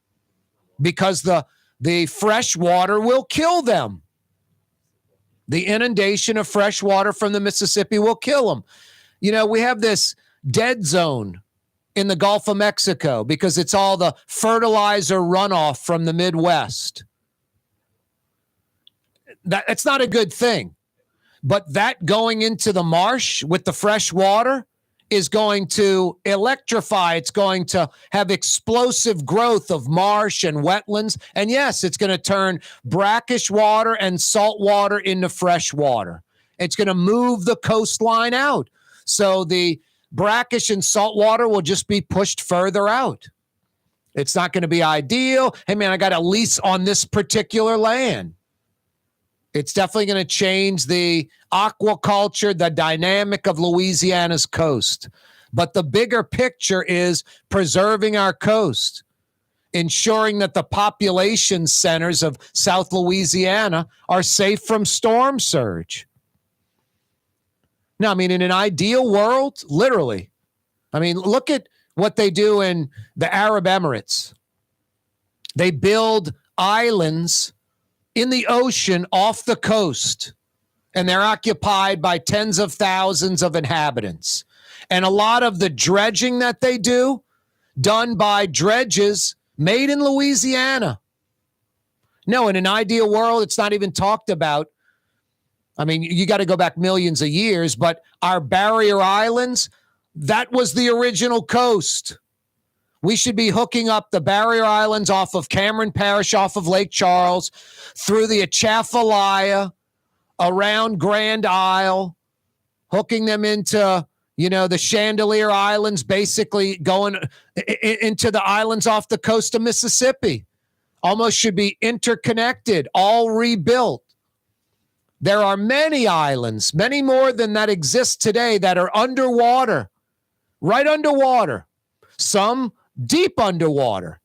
because the fresh water will kill them. The inundation of fresh water from the Mississippi will kill them. You know, we have this dead zone in the Gulf of Mexico because it's all the fertilizer runoff from the Midwest. That's not a good thing. But that going into the marsh with the fresh water is going to electrify. It's going to have explosive growth of marsh and wetlands. And yes, it's going to turn brackish water and salt water into fresh water. It's going to move the coastline out. So the brackish and salt water will just be pushed further out. It's not going to be ideal. Hey, man, I got a lease on this particular land. It's definitely going to change the aquaculture, the dynamic of Louisiana's coast. But the bigger picture is preserving our coast, ensuring that the population centers of South Louisiana are safe from storm surge. Now, I mean, in an ideal world, literally, I mean, look at what they do in the Arab Emirates. They build islands in the ocean off the coast, and they're occupied by tens of thousands of inhabitants. And a lot of the dredging that they do, done by dredges made in Louisiana. No, in an ideal world, it's not even talked about. I mean, you got to go back millions of years, but our barrier islands, that was the original coast. We should be hooking up the barrier islands off of Cameron Parish, off of Lake Charles, through the Atchafalaya, around Grand Isle, hooking them into, the Chandelier Islands, basically going into the islands off the coast of Mississippi. Almost should be interconnected, all rebuilt. There are many islands, many more than that exist today, that are underwater, right underwater. Some deep underwater,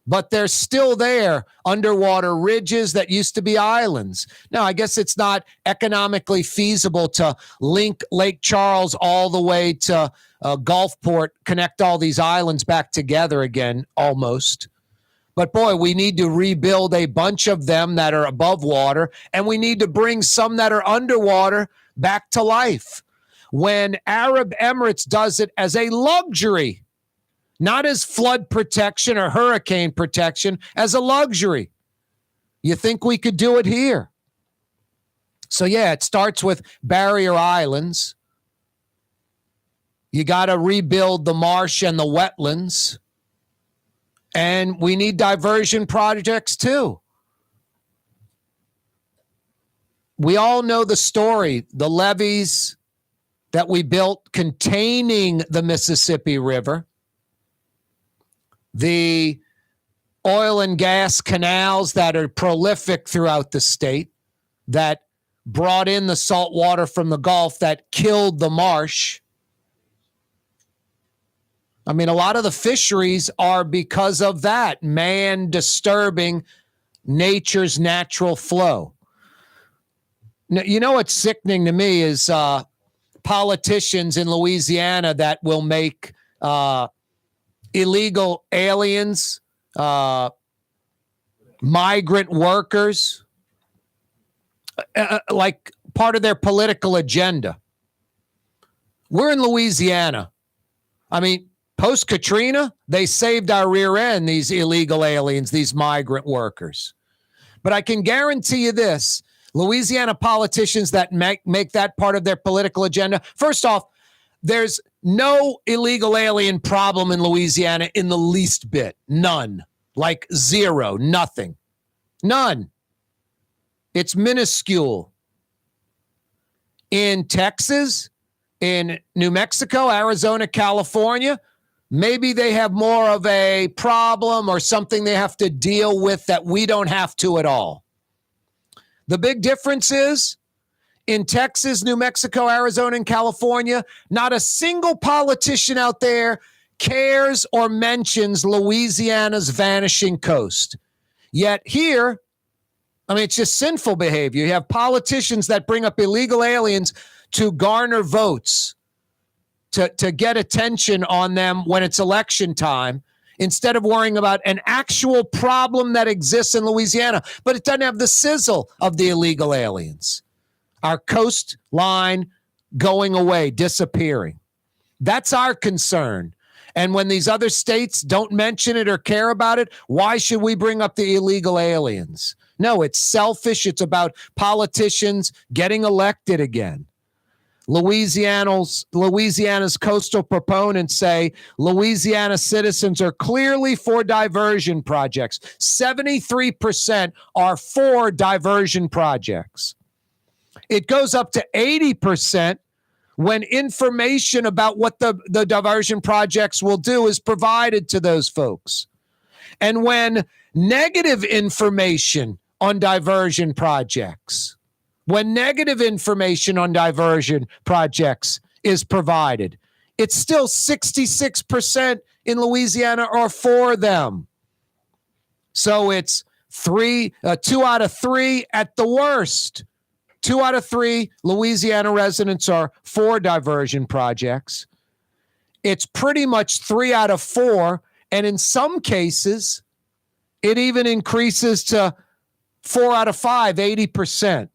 but they're still there, underwater ridges that used to be islands. Now, I guess it's not economically feasible to link Lake Charles all the way to Gulfport, connect all these islands back together again, almost. But boy, we need to rebuild a bunch of them that are above water, and we need to bring some that are underwater back to life. When Arab Emirates does it as a luxury, not as flood protection or hurricane protection, as a luxury. You think we could do it here? So yeah, it starts with barrier islands. You got to rebuild the marsh and the wetlands. And we need diversion projects too. We all know the story, the levees that we built containing the Mississippi River, the oil and gas canals that are prolific throughout the state that brought in the salt water from the Gulf that killed the marsh. I mean, a lot of the fisheries are because of that, man disturbing nature's natural flow. Now, you know what's sickening to me is politicians in Louisiana that will make illegal aliens, migrant workers, like part of their political agenda. We're in Louisiana. I mean, post-Katrina, they saved our rear end, these illegal aliens, these migrant workers. But I can guarantee you this, Louisiana politicians that make that part of their political agenda, first off, there's no illegal alien problem in Louisiana in the least bit. None. Like zero. Nothing. None. It's minuscule. In Texas, in New Mexico, Arizona, California, maybe they have more of a problem or something they have to deal with that we don't have to at all. The big difference is, in Texas, New Mexico, Arizona, and California, not a single politician out there cares or mentions Louisiana's vanishing coast. Yet here, I mean, it's just sinful behavior. You have politicians that bring up illegal aliens to garner votes, to get attention on them when it's election time, instead of worrying about an actual problem that exists in Louisiana, but it doesn't have the sizzle of the illegal aliens. Our coastline going away, disappearing. That's our concern. And when these other states don't mention it or care about it, why should we bring up the illegal aliens? No, it's selfish. It's about politicians getting elected again. Louisiana's coastal proponents say Louisiana citizens are clearly for diversion projects. 73% are for diversion projects. It goes up to 80% when information about what the diversion projects will do is provided to those folks. And when negative information on diversion projects is provided, it's still 66% in Louisiana are for them. So it's 2 out of 3 at the worst. 2 out of 3 Louisiana residents are for diversion projects. It's pretty much 3 out of 4. And in some cases, it even increases to 4 out of 5, 80%.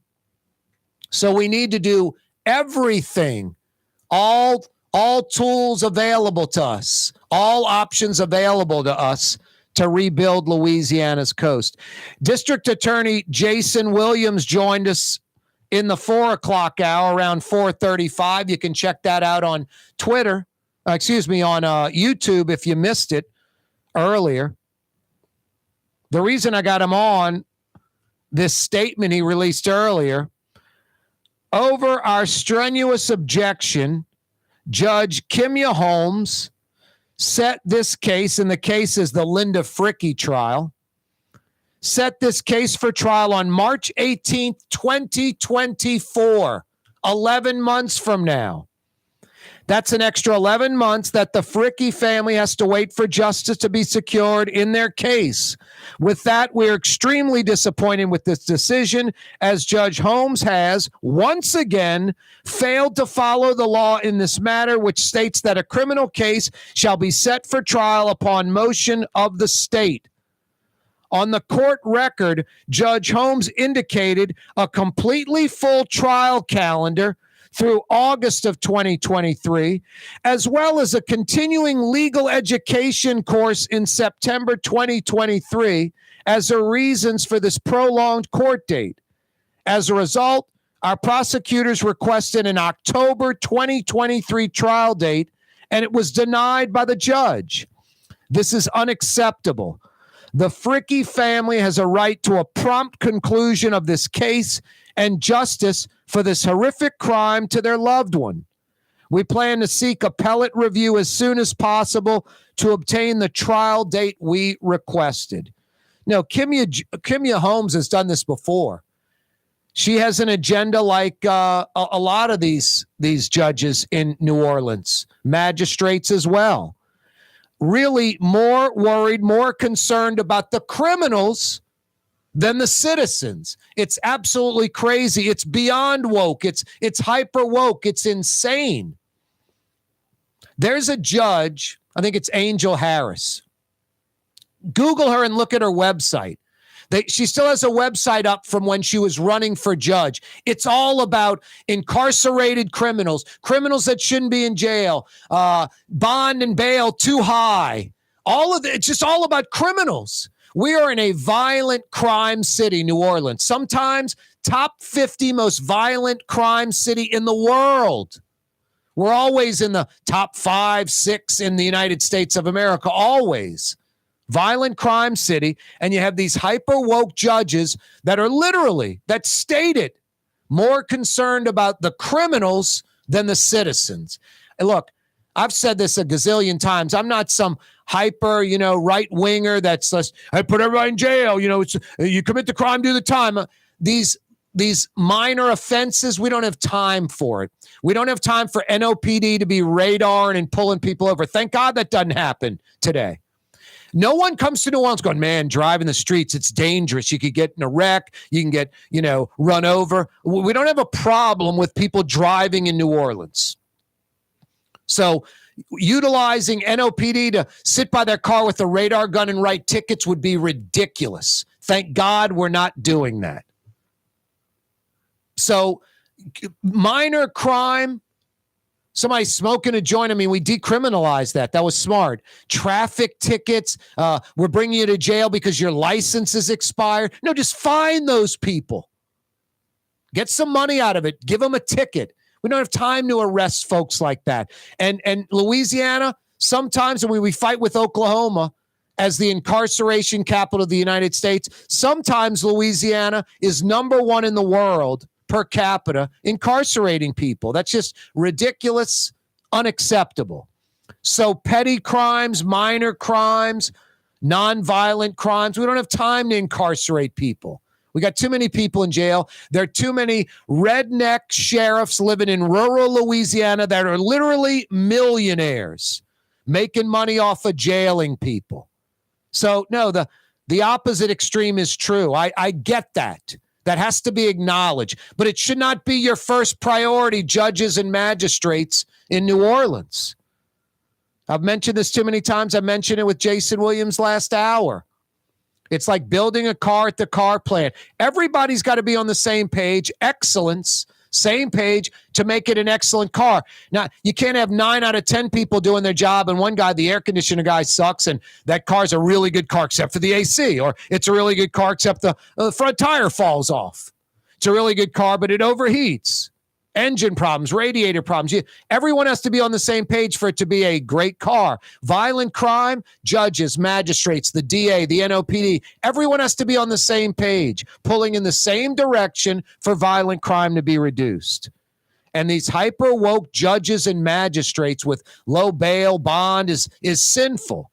So we need to do everything, all tools available to us, all options available to us to rebuild Louisiana's coast. District Attorney Jason Williams joined us in the 4 o'clock hour around 4:35. You can check that out on on YouTube if you missed it earlier. The reason I got him on, this statement he released earlier, over our strenuous objection, Judge Kimya Holmes set this case, and the case is the Linda Frickey trial, set this case for trial on March 18th, 2024, 11 months from now. That's an extra 11 months that the Frickey family has to wait for justice to be secured in their case. With that, we're extremely disappointed with this decision, as Judge Holmes has, once again, failed to follow the law in this matter, which states that a criminal case shall be set for trial upon motion of the state. On the court record, Judge Holmes indicated a completely full trial calendar through August of 2023, as well as a continuing legal education course in September 2023 as the reasons for this prolonged court date. As a result, our prosecutors requested an October 2023 trial date, and it was denied by the judge. This is unacceptable. The Frickey family has a right to a prompt conclusion of this case and justice for this horrific crime to their loved one. We plan to seek appellate review as soon as possible to obtain the trial date we requested. Now, Kimya Holmes has done this before. She has an agenda like a lot of these judges in New Orleans, magistrates as well. Really more worried, more concerned about the criminals than the citizens. It's absolutely crazy. It's beyond woke. It's hyper woke. It's insane. There's a judge, I think it's Angel Harris. Google her and look at her website. She still has a website up from when she was running for judge. It's all about incarcerated criminals that shouldn't be in jail, bond and bail too high. It's just all about criminals. We are in a violent crime city, New Orleans. Sometimes top 50 most violent crime city in the world. We're always in the top 5, 6 in the United States of America, always. Violent crime city, and you have these hyper woke judges that are literally, that state it, more concerned about the criminals than the citizens. And look, I've said this a gazillion times. I'm not some hyper, right winger that's I put everybody in jail. You commit the crime, do the time. These minor offenses, we don't have time for it. We don't have time for NOPD to be radaring and pulling people over. Thank God that doesn't happen today. No one comes to New Orleans going, man, driving the streets, it's dangerous. You could get in a wreck. You can get, run over. We don't have a problem with people driving in New Orleans. So utilizing NOPD to sit by their car with a radar gun and write tickets would be ridiculous. Thank God we're not doing that. So minor crime, somebody smoking a joint. We decriminalized that. That was smart. Traffic tickets. We're bringing you to jail because your license is expired. No, just fine those people. Get some money out of it. Give them a ticket. We don't have time to arrest folks like that. And Louisiana, sometimes when we fight with Oklahoma as the incarceration capital of the United States, sometimes Louisiana is number one in the world per capita incarcerating people. That's just ridiculous, unacceptable. So petty crimes, minor crimes, nonviolent crimes, we don't have time to incarcerate people. We got too many people in jail. There are too many redneck sheriffs living in rural Louisiana that are literally millionaires making money off of jailing people. So, no, the opposite extreme is true. I get that. That has to be acknowledged. But it should not be your first priority, judges and magistrates in New Orleans. I've mentioned this too many times. I mentioned it with Jason Williams last hour. It's like building a car at the car plant. Everybody's got to be on the same page. Excellence, same page to make it an excellent car. Now, you can't have 9 out of 10 people doing their job, and one guy, the air conditioner guy, sucks, and that car's a really good car except for the AC, or it's a really good car except the front tire falls off. It's a really good car, but it overheats. Engine problems, radiator problems. Everyone has to be on the same page for it to be a great car. Violent crime, judges, magistrates, the DA, the NOPD, everyone has to be on the same page, pulling in the same direction for violent crime to be reduced. And these hyper woke judges and magistrates with low bail bond is sinful.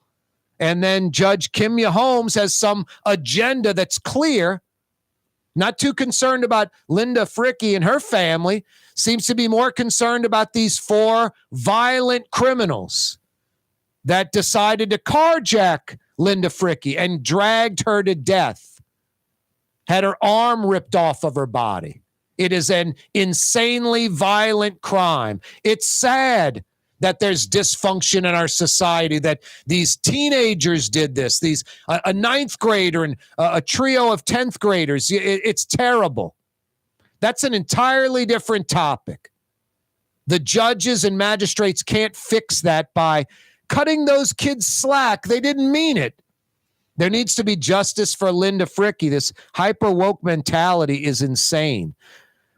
And then Judge Kimya Holmes has some agenda that's clear, not too concerned about Linda Frickey and her family, seems to be more concerned about these 4 violent criminals that decided to carjack Linda Frickey and dragged her to death, had her arm ripped off of her body. It is an insanely violent crime. It's sad that there's dysfunction in our society, that these teenagers did this, a 9th grader and a trio of 10th graders. It's terrible. That's an entirely different topic. The judges and magistrates can't fix that by cutting those kids slack. They didn't mean it. There needs to be justice for Linda Frickey. This hyper woke mentality is insane.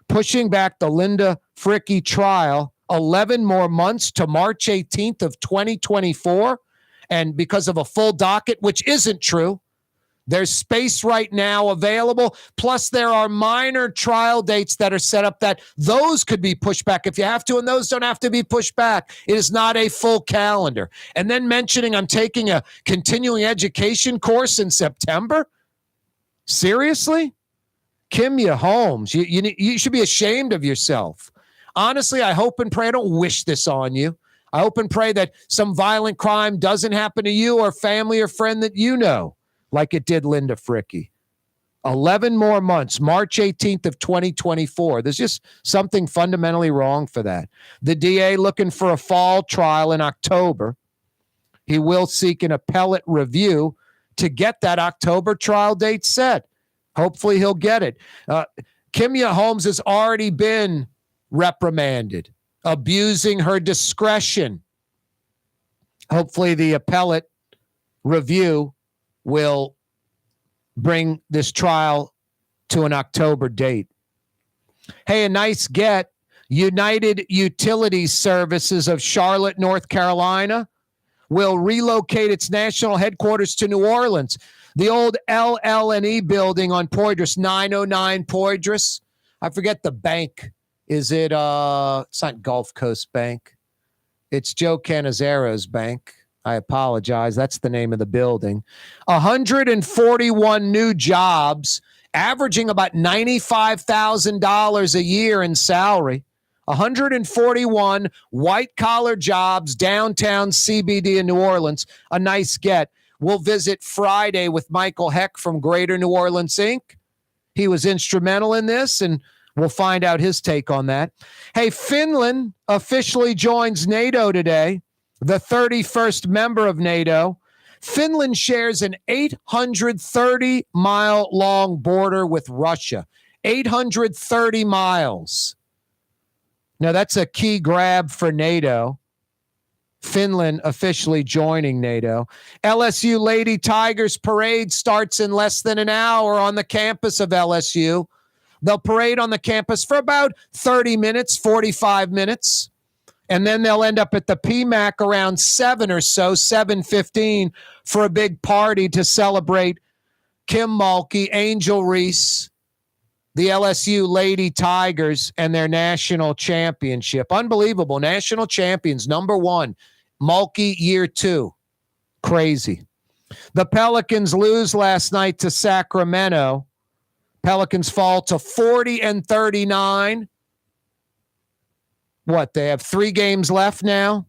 Pushing back the Linda Frickey trial 11 more months to March 18th of 2024. And because of a full docket, which isn't true, there's space right now available. Plus, there are minor trial dates that are set up that those could be pushed back if you have to, and those don't have to be pushed back. It is not a full calendar. And then mentioning I'm taking a continuing education course in September? Seriously? Kimya Holmes, you should be ashamed of yourself. Honestly, I hope and pray, I don't wish this on you. I hope and pray that some violent crime doesn't happen to you or family or friend that you know, like it did Linda Frickey. 11 more months, March 18th of 2024. There's just something fundamentally wrong for that. The DA looking for a fall trial in October. He will seek an appellate review to get that October trial date set. Hopefully he'll get it. Kimya Holmes has already been reprimanded, abusing her discretion. Hopefully the appellate review will bring this trial to an October date. Hey, a nice get. United Utilities Services of Charlotte, North Carolina will relocate its national headquarters to New Orleans. The old LL&E building on Poydras, 909 Poydras. I forget the bank. Is it, it's not Gulf Coast Bank. It's Joe Canizaro's bank. I apologize. That's the name of the building. 141 new jobs, averaging about $95,000 a year in salary. 141 white-collar jobs, downtown CBD in New Orleans. A nice get. We'll visit Friday with Michael Heck from Greater New Orleans, Inc. He was instrumental in this, and we'll find out his take on that. Hey, Finland officially joins NATO today, the 31st member of NATO. Finland shares an 830-mile-long border with Russia. 830 miles. Now, that's a key grab for NATO. Finland officially joining NATO. LSU Lady Tigers parade starts in less than an hour on the campus of LSU. They'll parade on the campus for about 30 minutes, 45 minutes. And then they'll end up at the PMAC around 7 or so, 7:15, for a big party to celebrate Kim Mulkey, Angel Reese, the LSU Lady Tigers, and their national championship. Unbelievable. National champions, number 1. Mulkey, year 2. Crazy. The Pelicans lose last night to Sacramento. Pelicans fall to 40-39. What, they have 3 games left now?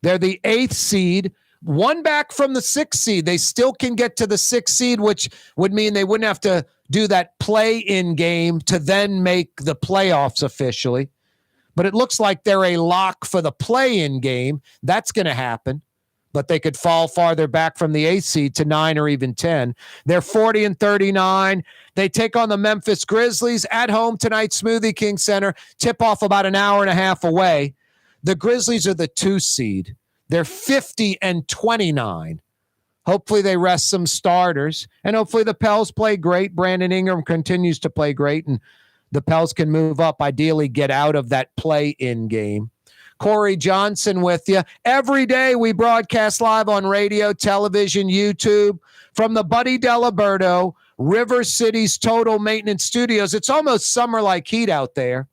They're the 8th seed, 1 back from the 6th seed. They still can get to the 6th seed, which would mean they wouldn't have to do that play-in game to then make the playoffs officially. But it looks like they're a lock for the play-in game. That's going to happen. But they could fall farther back from the 8th seed to 9 or even 10. They're 40-39. They take on the Memphis Grizzlies at home tonight, Smoothie King Center. Tip-off about an hour and a half away. The Grizzlies are the 2 seed. They're 50-29. Hopefully they rest some starters. And hopefully the Pels play great. Brandon Ingram continues to play great. And the Pels can move up, ideally get out of that play-in game. Corey Johnson with you. Every day we broadcast live on radio, television, YouTube from the Buddy Diliberto, River City's Total Maintenance Studios. It's almost summer-like heat out there.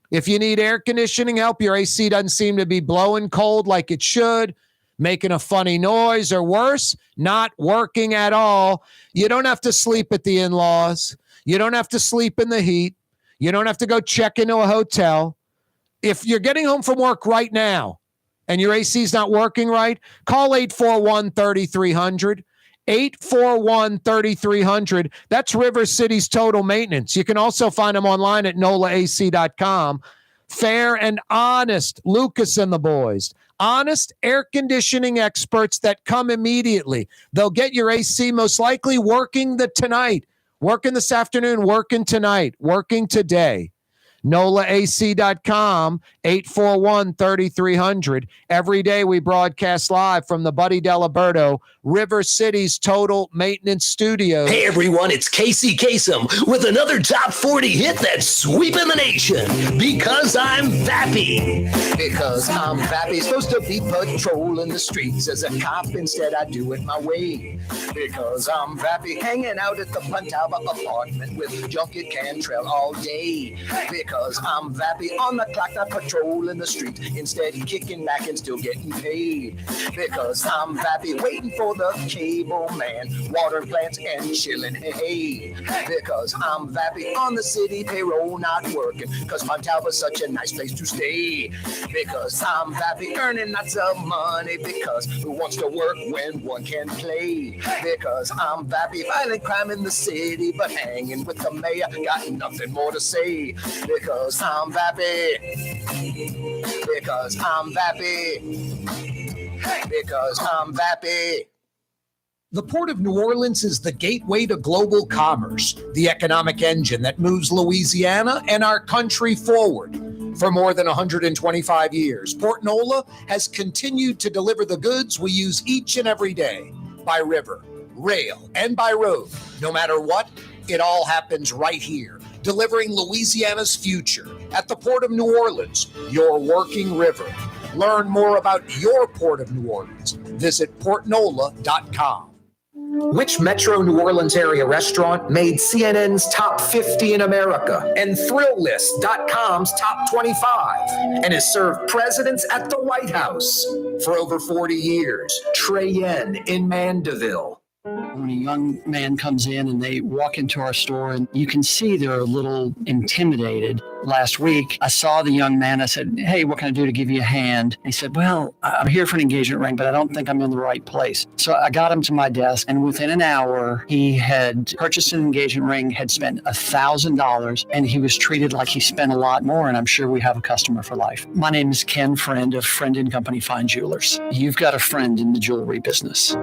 If you need air conditioning help, your AC doesn't seem to be blowing cold like it should, making a funny noise, or worse, not working at all, you don't have to sleep at the in-laws. You don't have to sleep in the heat. You don't have to go check into a hotel. If you're getting home from work right now and your AC is not working right, call 841-3300. 841-3300. That's River City's Total Maintenance. You can also find them online at NOLAAC.com. Fair and honest, Lucas and the boys. Honest air conditioning experts that come immediately. They'll get your AC most likely working tonight, working this afternoon, working tonight, working today. NOLAAC.com, 841-3300. Every day we broadcast live from the Buddy Diliberto, River City's Total Maintenance Studio. Hey everyone, it's Casey Kasem with another top 40 hit that's sweeping the nation. Because I'm Vappy. Because I'm Vappy, supposed to be patrolling the streets as a cop. Instead, I do it my way. Because I'm Vappy, hanging out at the Puntalba apartment with Junket Cantrell all day. Because I'm Vappy, on the clock, not patrolling the street. Instead, kicking back and still getting paid. Because I'm Vappy, waiting for the cable man, water plants and chilling hay. Because I'm Vappy, on the city payroll, not working. Because Montalva's such a nice place to stay. Because I'm Vappy, earning lots of money. Because who wants to work when one can play? Because I'm Vappy, violent crime in the city, but hanging with the mayor, got nothing more to say. Because I'm Vappy. Because I'm Vappy. Because I'm Vappy. The Port of New Orleans is the gateway to global commerce, the economic engine that moves Louisiana and our country forward. For more than 125 years, Port NOLA has continued to deliver the goods we use each and every day, by river, rail, and by road. No matter what, it all happens right here, delivering Louisiana's future at the Port of New Orleans, your working river. Learn more about your Port of New Orleans. Visit portnola.com. Which Metro New Orleans area restaurant made CNN's top 50 in America and ThrillList.com's top 25 and has served presidents at the White House for over 40 years? Trey Yen in Mandeville. When a young man comes in and they walk into our store and you can see they're a little intimidated. Last week, I saw the young man. I said, "Hey, what can I do to give you a hand?" He said, "Well, I'm here for an engagement ring, but I don't think I'm in the right place." So I got him to my desk, and within an hour, he had purchased an engagement ring, had spent $1,000, and he was treated like he spent a lot more, and I'm sure we have a customer for life. My name is Ken Friend of Friend & Company Fine Jewelers. You've got a friend in the jewelry business.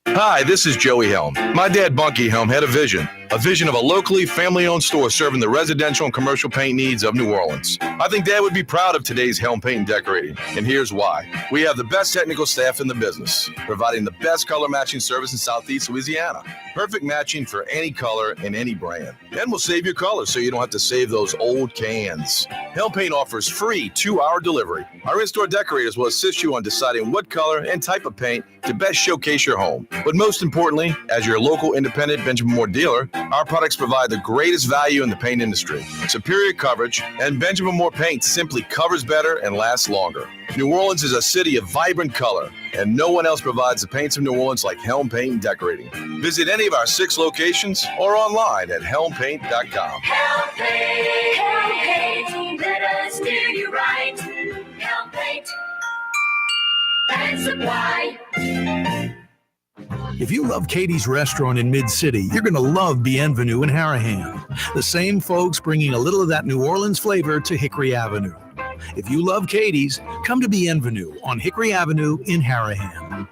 Hi, this is Joey Helm. My dad, Bunky Helm, had a vision a vision of a locally family-owned store serving the residential and commercial paint needs of New Orleans. I think Dad would be proud of today's Helm Paint and Decorating, and here's why. We have the best technical staff in the business, providing the best color matching service in Southeast Louisiana. Perfect matching for any color and any brand. And we'll save your colors so you don't have to save those old cans. Helm Paint offers free 2-hour delivery. Our in-store decorators will assist you on deciding what color and type of paint to best showcase your home. But most importantly, as your local independent Benjamin Moore dealer, our products provide the greatest value in the paint industry. Superior coverage, and Benjamin Moore paint simply covers better and lasts longer. New Orleans is a city of vibrant color, and no one else provides the paints of New Orleans like Helm Paint and Decorating. Visit any of our 6 locations or online at helmpaint.com. Helm Paint, let us do you right. Helm Paint and Supply. If you love Katie's Restaurant in Mid-City, you're going to love Bienvenue in Harahan. The same folks bringing a little of that New Orleans flavor to Hickory Avenue. If you love Katie's, come to Bienvenue on Hickory Avenue in Harahan.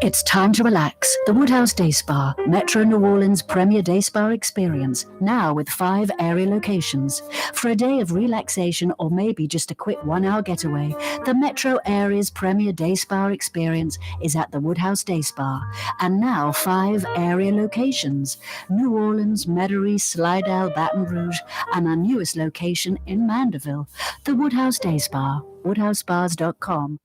It's time to relax. The Woodhouse Day Spa, Metro New Orleans' premier day spa experience, now with 5 area locations. For a day of relaxation or maybe just a quick 1-hour getaway, the Metro area's premier day spa experience is at the Woodhouse Day Spa. And now 5 area locations: New Orleans, Metairie, Slidell, Baton Rouge, and our newest location in Mandeville. The Woodhouse Day Spa, woodhousespas.com.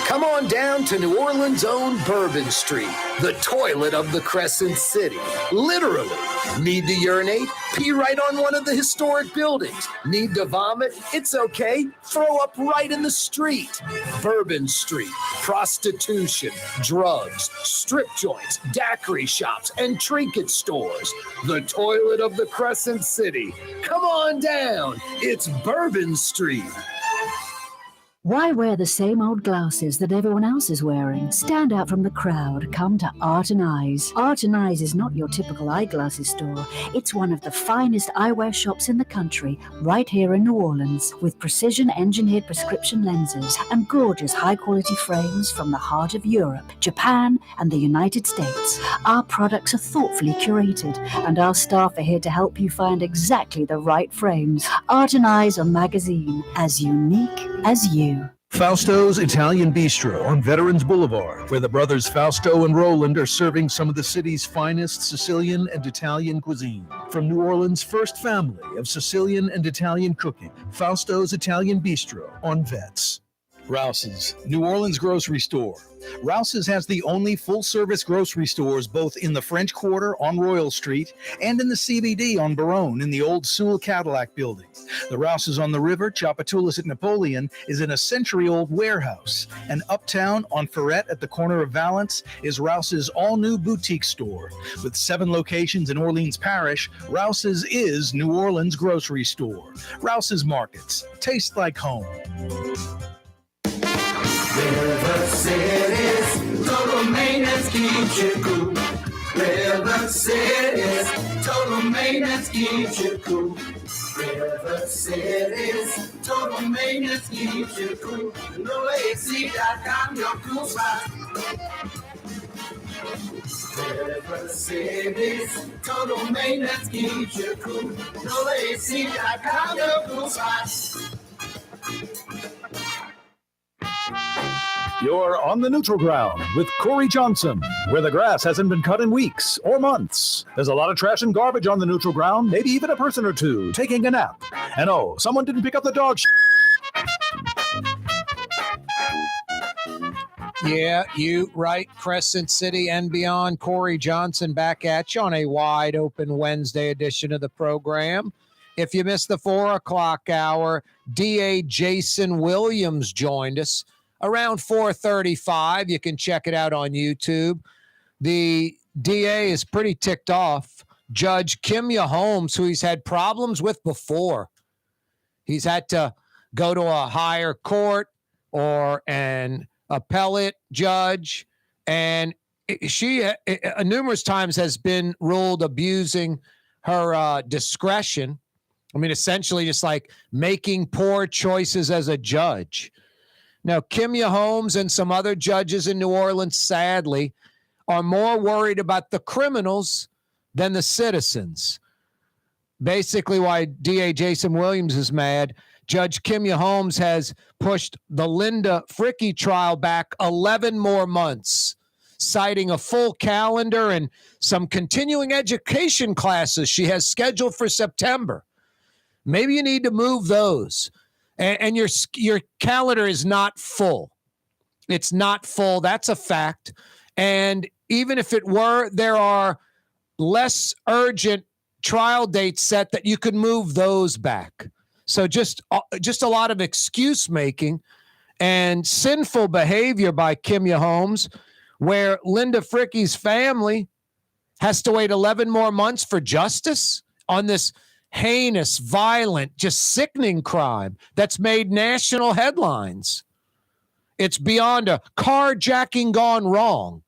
Come on down to New Orleans' own Bourbon Street, the toilet of the Crescent City. Literally. Need to urinate? Pee right on one of the historic buildings. Need to vomit? It's okay. Throw up right in the street. Bourbon Street. Prostitution, drugs, strip joints, daiquiri shops, and trinket stores. The toilet of the Crescent City. Come on down. It's Bourbon Street. Why wear the same old glasses that everyone else is wearing? Stand out from the crowd. Come to Art and Eyes. Art and Eyes is not your typical eyeglasses store. It's one of the finest eyewear shops in the country, right here in New Orleans, with precision-engineered prescription lenses and gorgeous high-quality frames from the heart of Europe, Japan, and the United States. Our products are thoughtfully curated, and our staff are here to help you find exactly the right frames. Art and Eyes, a magazine as unique as you. Fausto's Italian Bistro on Veterans Boulevard, where the brothers Fausto and Roland are serving some of the city's finest Sicilian and Italian cuisine. From New Orleans' first family of Sicilian and Italian cooking, Fausto's Italian Bistro on Vets. Rouse's, New Orleans grocery store. Rouse's has the only full-service grocery stores both in the French Quarter on Royal Street and in the CBD on Baronne in the old Sewell Cadillac building. The Rouse's on the river, Tchoupitoulas at Napoleon, is in a century-old warehouse. And uptown on Ferret at the corner of Valence is Rouse's all-new boutique store. With 7 locations in Orleans Parish, Rouse's is New Orleans grocery store. Rouse's Markets. Taste like home. River City's total maintenance keeps you cool. River City's total maintenance keeps you cool. River City's total maintenance keeps you cool. NOLAAC.com, your cool spot. River City's total maintenance keeps you cool. NOLAAC.com, your cool spot. You're on the neutral ground with Corey Johnson, where the grass hasn't been cut in weeks or months. There's a lot of trash and garbage on the neutral ground, maybe even a person or two taking a nap. And oh, someone didn't pick up the dog Yeah, you right. Crescent City and beyond. Corey Johnson back at you on a wide open Wednesday edition of the program. If you missed the 4 o'clock hour, DA Jason Williams joined us around 4:35. You can check it out on YouTube. The DA is pretty ticked off. Judge Kimya Holmes, who he's had problems with before. He's had to go to a higher court or an appellate judge, and she numerous times has been ruled abusing her discretion. I mean, essentially just like making poor choices as a judge. Now, Kimya Holmes and some other judges in New Orleans, sadly, are more worried about the criminals than the citizens. Basically, why DA Jason Williams is mad, Judge Kimya Holmes has pushed the Linda Frickey trial back 11 more months, citing a full calendar and some continuing education classes she has scheduled for September. Maybe you need to move those. And your calendar is not full. It's not full. That's a fact. And even if it were, there are less urgent trial dates set that you could move those back. So just a lot of excuse making and sinful behavior by Kimya Holmes, where Linda Frickey's family has to wait 11 more months for justice on this heinous, violent, just sickening crime that's made national headlines. It's beyond a carjacking gone wrong.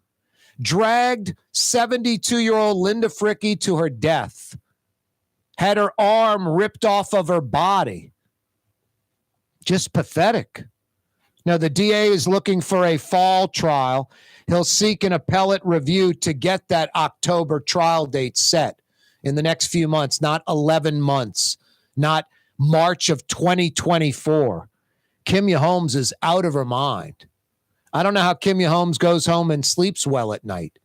Dragged 72-year-old Linda Frickey to her death. Had her arm ripped off of her body. Just pathetic. Now, the DA is looking for a fall trial. He'll seek an appellate review to get that October trial date set in the next few months, not 11 months, not March of 2024. Kimya Holmes is out of her mind. I don't know how Kimya Holmes goes home and sleeps well at night.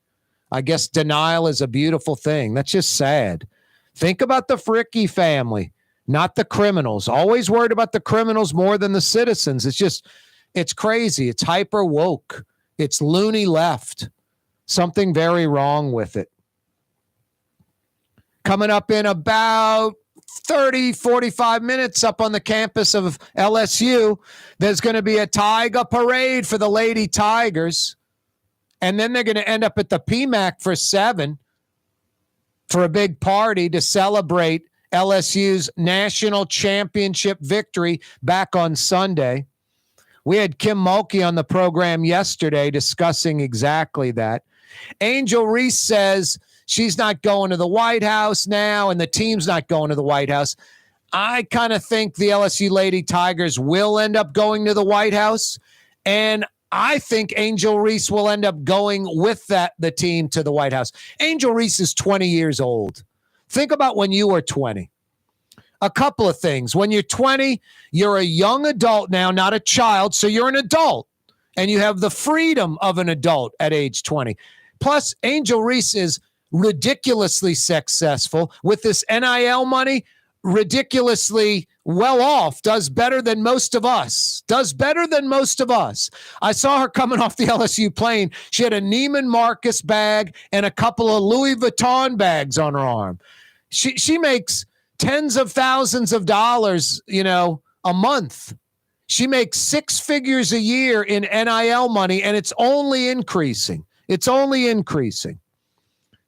I guess denial is a beautiful thing. That's just sad. Think about the Frickey family, not the criminals. Always worried about the criminals more than the citizens. It's crazy. It's hyper woke. It's loony left. Something very wrong with it. Coming up in about 30, 45 minutes up on the campus of LSU, there's going to be a Tiger parade for the Lady Tigers. And then they're going to end up at the PMAC for 7 for a big party to celebrate LSU's national championship victory back on Sunday. We had Kim Mulkey on the program yesterday discussing exactly that. Angel Reese says she's not going to the White House now, and the team's not going to the White House. I kind of think the LSU Lady Tigers will end up going to the White House, and I think Angel Reese will end up going with the team to the White House. Angel Reese is 20 years old. Think about when you were 20. A couple of things. When you're 20, you're a young adult now, not a child, so you're an adult, and you have the freedom of an adult at age 20. Plus, Angel Reese is ridiculously successful with this NIL money, ridiculously well off, does better than most of us. I saw her coming off the LSU plane. She had a Neiman Marcus bag and a couple of Louis Vuitton bags on her arm. She makes tens of thousands of dollars, a month. She makes 6 figures a year in NIL money, and it's only increasing.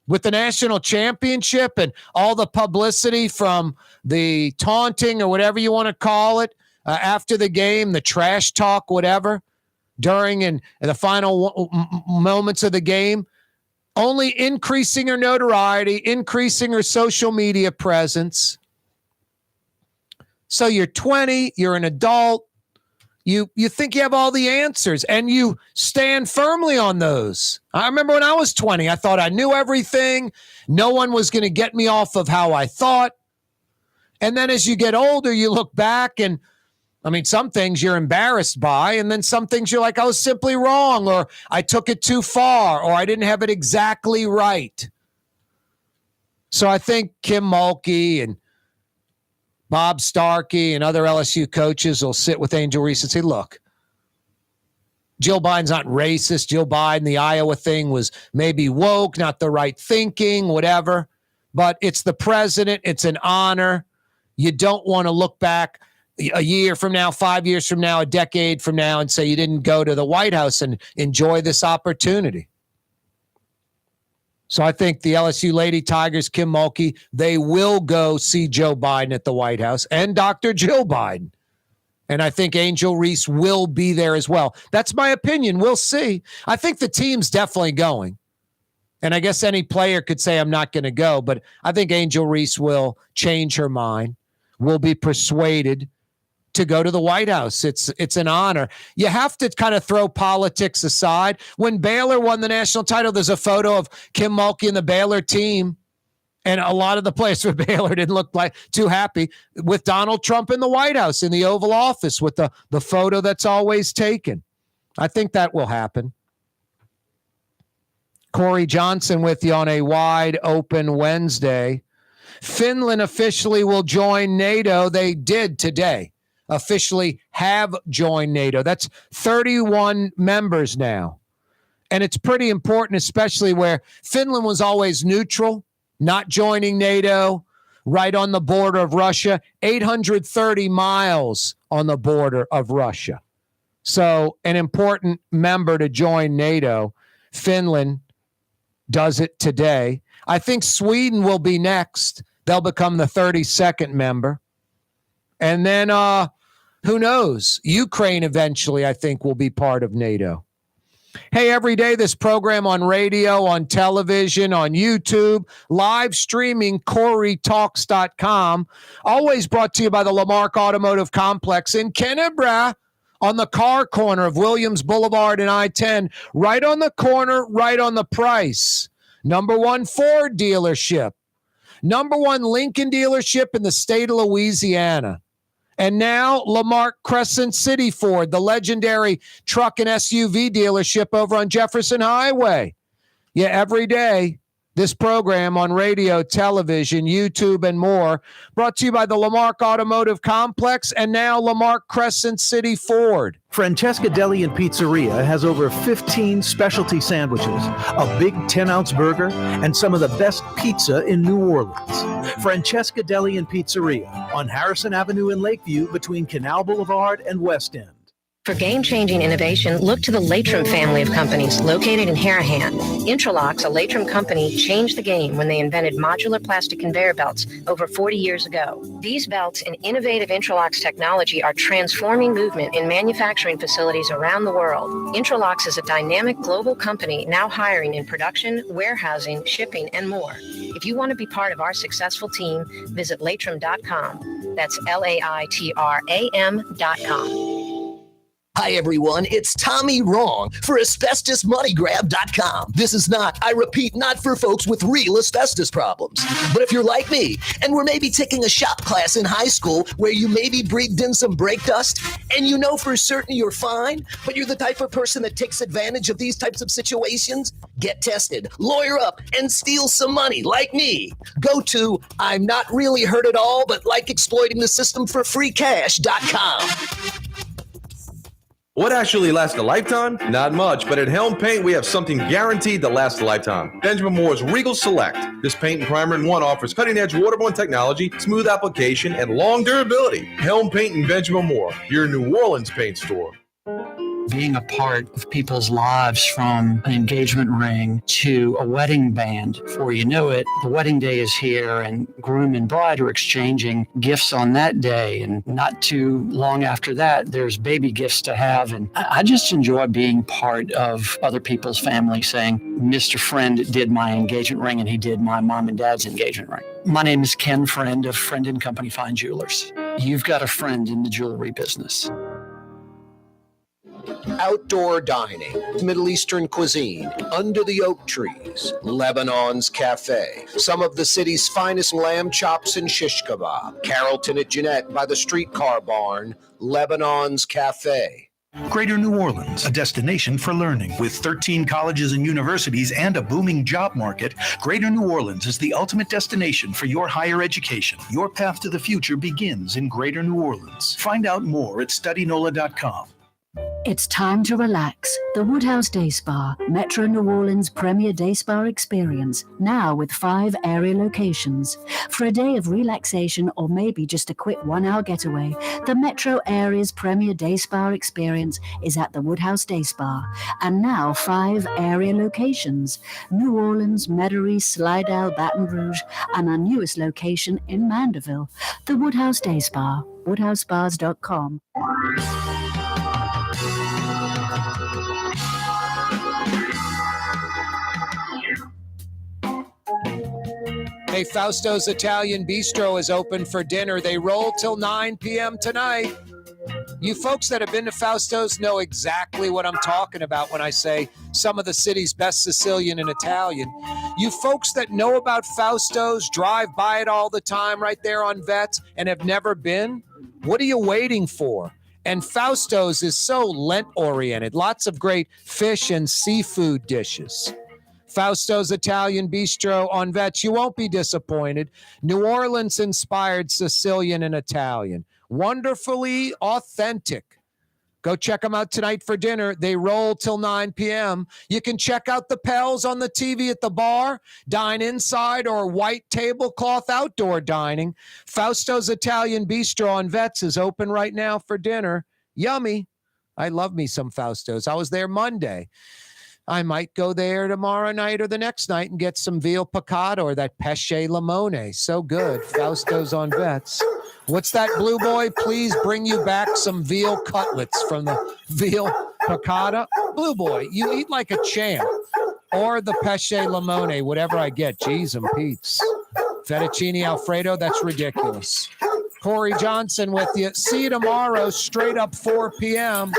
With the national championship and all the publicity from the taunting or whatever you want to call it after the game, the trash talk, whatever, during and the final moments of the game, only increasing her notoriety, increasing her social media presence. So you're 20, you're an adult, you think you have all the answers, and you stand firmly on those. I remember when I was 20, I thought I knew everything. No one was going to get me off of how I thought. And then as you get older, you look back and, some things you're embarrassed by, and then some things you're like, I was simply wrong, or I took it too far, or I didn't have it exactly right. So I think Kim Mulkey and Bob Starkey and other LSU coaches will sit with Angel Reese and say, look, Jill Biden's not racist. Jill Biden, the Iowa thing was maybe woke, not the right thinking, whatever. But it's the president. It's an honor. You don't want to look back a year from now, 5 years from now, a decade from now, and say you didn't go to the White House and enjoy this opportunity. So I think the LSU Lady Tigers, Kim Mulkey, they will go see Joe Biden at the White House and Dr. Jill Biden. And I think Angel Reese will be there as well. That's my opinion. We'll see. I think the team's definitely going. And I guess any player could say, I'm not going to go. But I think Angel Reese will change her mind, will be persuaded to go to the White House. It's an honor. You have to kind of throw politics aside. When Baylor won the national title, there's a photo of Kim Mulkey and the Baylor team. And a lot of the players for Baylor didn't look like too happy with Donald Trump in the White House, in the Oval Office, with the photo that's always taken. I think that will happen. Corey Johnson with you on a wide open Wednesday. Finland officially will join NATO. They did today officially have joined NATO. That's 31 members now. And it's pretty important, especially where Finland was always neutral, not joining NATO, right on the border of Russia, 830 miles on the border of Russia. So an important member to join NATO. Finland does it today. I think Sweden will be next. They'll become the 32nd member. And then who knows? Ukraine eventually, I think, will be part of NATO. Hey, every day this program on radio, on television, on YouTube, live streaming, KareTalks.com. Always brought to you by the Lamarck Automotive Complex in Kennebra, on the car corner of Williams Boulevard and I-10, right on the corner, right on the price. Number one Ford dealership. Number one Lincoln dealership in the state of Louisiana. And now Lamarck Crescent City Ford, the legendary truck and SUV dealership over on Jefferson Highway. Yeah, every day, this program on radio, television, YouTube, and more, brought to you by the Lamarck Automotive Complex and now Lamarck Crescent City Ford. Francesca Deli and Pizzeria has over 15 specialty sandwiches, a big 10-ounce burger, and some of the best pizza in New Orleans. Francesca Deli and Pizzeria on Harrison Avenue in Lakeview between Canal Boulevard and West End. For game-changing innovation, look to the Latrim family of companies located in Harahan. Intralox, a Latrim company, changed the game when they invented modular plastic conveyor belts over 40 years ago. These belts and innovative Intralox technology are transforming movement in manufacturing facilities around the world. Intralox is a dynamic global company now hiring in production, warehousing, shipping, and more. If you want to be part of our successful team, visit Latrim.com. That's LAITRAM.com. Hi, everyone. It's Tommy Wrong for AsbestosMoneyGrab.com. This is not, I repeat, not for folks with real asbestos problems. But if you're like me and were maybe taking a shop class in high school where you maybe breathed in some brake dust and you know for certain you're fine, but you're the type of person that takes advantage of these types of situations, get tested, lawyer up, and steal some money like me. Go to I'm not really hurt at all, but like exploiting the system for free cash.com. What actually lasts a lifetime? Not much, but at Helm Paint, we have something guaranteed to last a lifetime. Benjamin Moore's Regal Select. This paint and primer in one offers cutting-edge waterborne technology, smooth application, and long durability. Helm Paint and Benjamin Moore, your New Orleans paint store. Being a part of people's lives from an engagement ring to a wedding band. Before you know it, the wedding day is here and groom and bride are exchanging gifts on that day. And not too long after that, there's baby gifts to have. And I just enjoy being part of other people's family saying, Mr. Friend did my engagement ring and he did my mom and dad's engagement ring. My name is Ken Friend of Friend & Company Fine Jewelers. You've got a friend in the jewelry business. Outdoor dining, Middle Eastern cuisine, under the oak trees, Lebanon's Cafe, some of the city's finest lamb chops and shish kebab, Carrollton at Jeanette by the streetcar barn, Lebanon's Cafe. Greater New Orleans, a destination for learning. With 13 colleges and universities and a booming job market, Greater New Orleans is the ultimate destination for your higher education. Your path to the future begins in Greater New Orleans. Find out more at studynola.com. It's time to relax. The Woodhouse Day Spa, Metro New Orleans' premier day spa experience, now with 5 area locations. For a day of relaxation or maybe just a quick 1-hour getaway, the Metro area's premier day spa experience is at the Woodhouse Day Spa. And now 5 area locations: New Orleans, Metairie, Slidell, Baton Rouge, and our newest location in Mandeville. The Woodhouse Day Spa, woodhousespas.com. Hey, Fausto's Italian Bistro is open for dinner. They roll till 9 p.m. tonight. You folks that have been to Fausto's know exactly what I'm talking about when I say some of the city's best Sicilian and Italian. You folks that know about Fausto's, drive by it all the time right there on Vets and have never been, what are you waiting for? And Fausto's is so Lent-oriented. Lots of great fish and seafood dishes. Fausto's Italian Bistro on Vets. You won't be disappointed. New Orleans-inspired Sicilian and Italian. Wonderfully authentic. Go check them out tonight for dinner. They roll till 9 p.m. You can check out the Pels on the TV at the bar, dine inside or white tablecloth outdoor dining. Fausto's Italian Bistro on Vets is open right now for dinner. Yummy. I love me some Fausto's. I was there Monday. I might go there tomorrow night or the next night and get some veal piccata or that pesce limone. So good. Fausto's on Vets. What's that, Blue Boy? Please bring you back some veal cutlets from the veal piccata. Blue Boy, you eat like a champ. Or the pesce limone, whatever I get. Jeez and Pete's. Fettuccine Alfredo, that's ridiculous. Corey Johnson with you. See you tomorrow, straight up 4 p.m.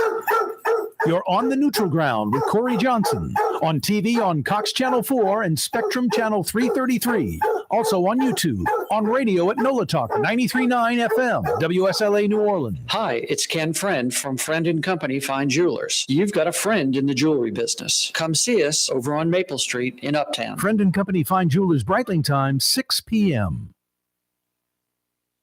You're on the neutral ground with Corey Johnson on TV on Cox Channel 4 and Spectrum Channel 333. Also on YouTube, on radio at NOLA Talk 93.9 FM, WSLA New Orleans. Hi, it's Ken Friend from Friend & Company Fine Jewelers. You've got a friend in the jewelry business. Come see us over on Maple Street in Uptown. Friend & Company Fine Jewelers, Breitling time, 6 p.m.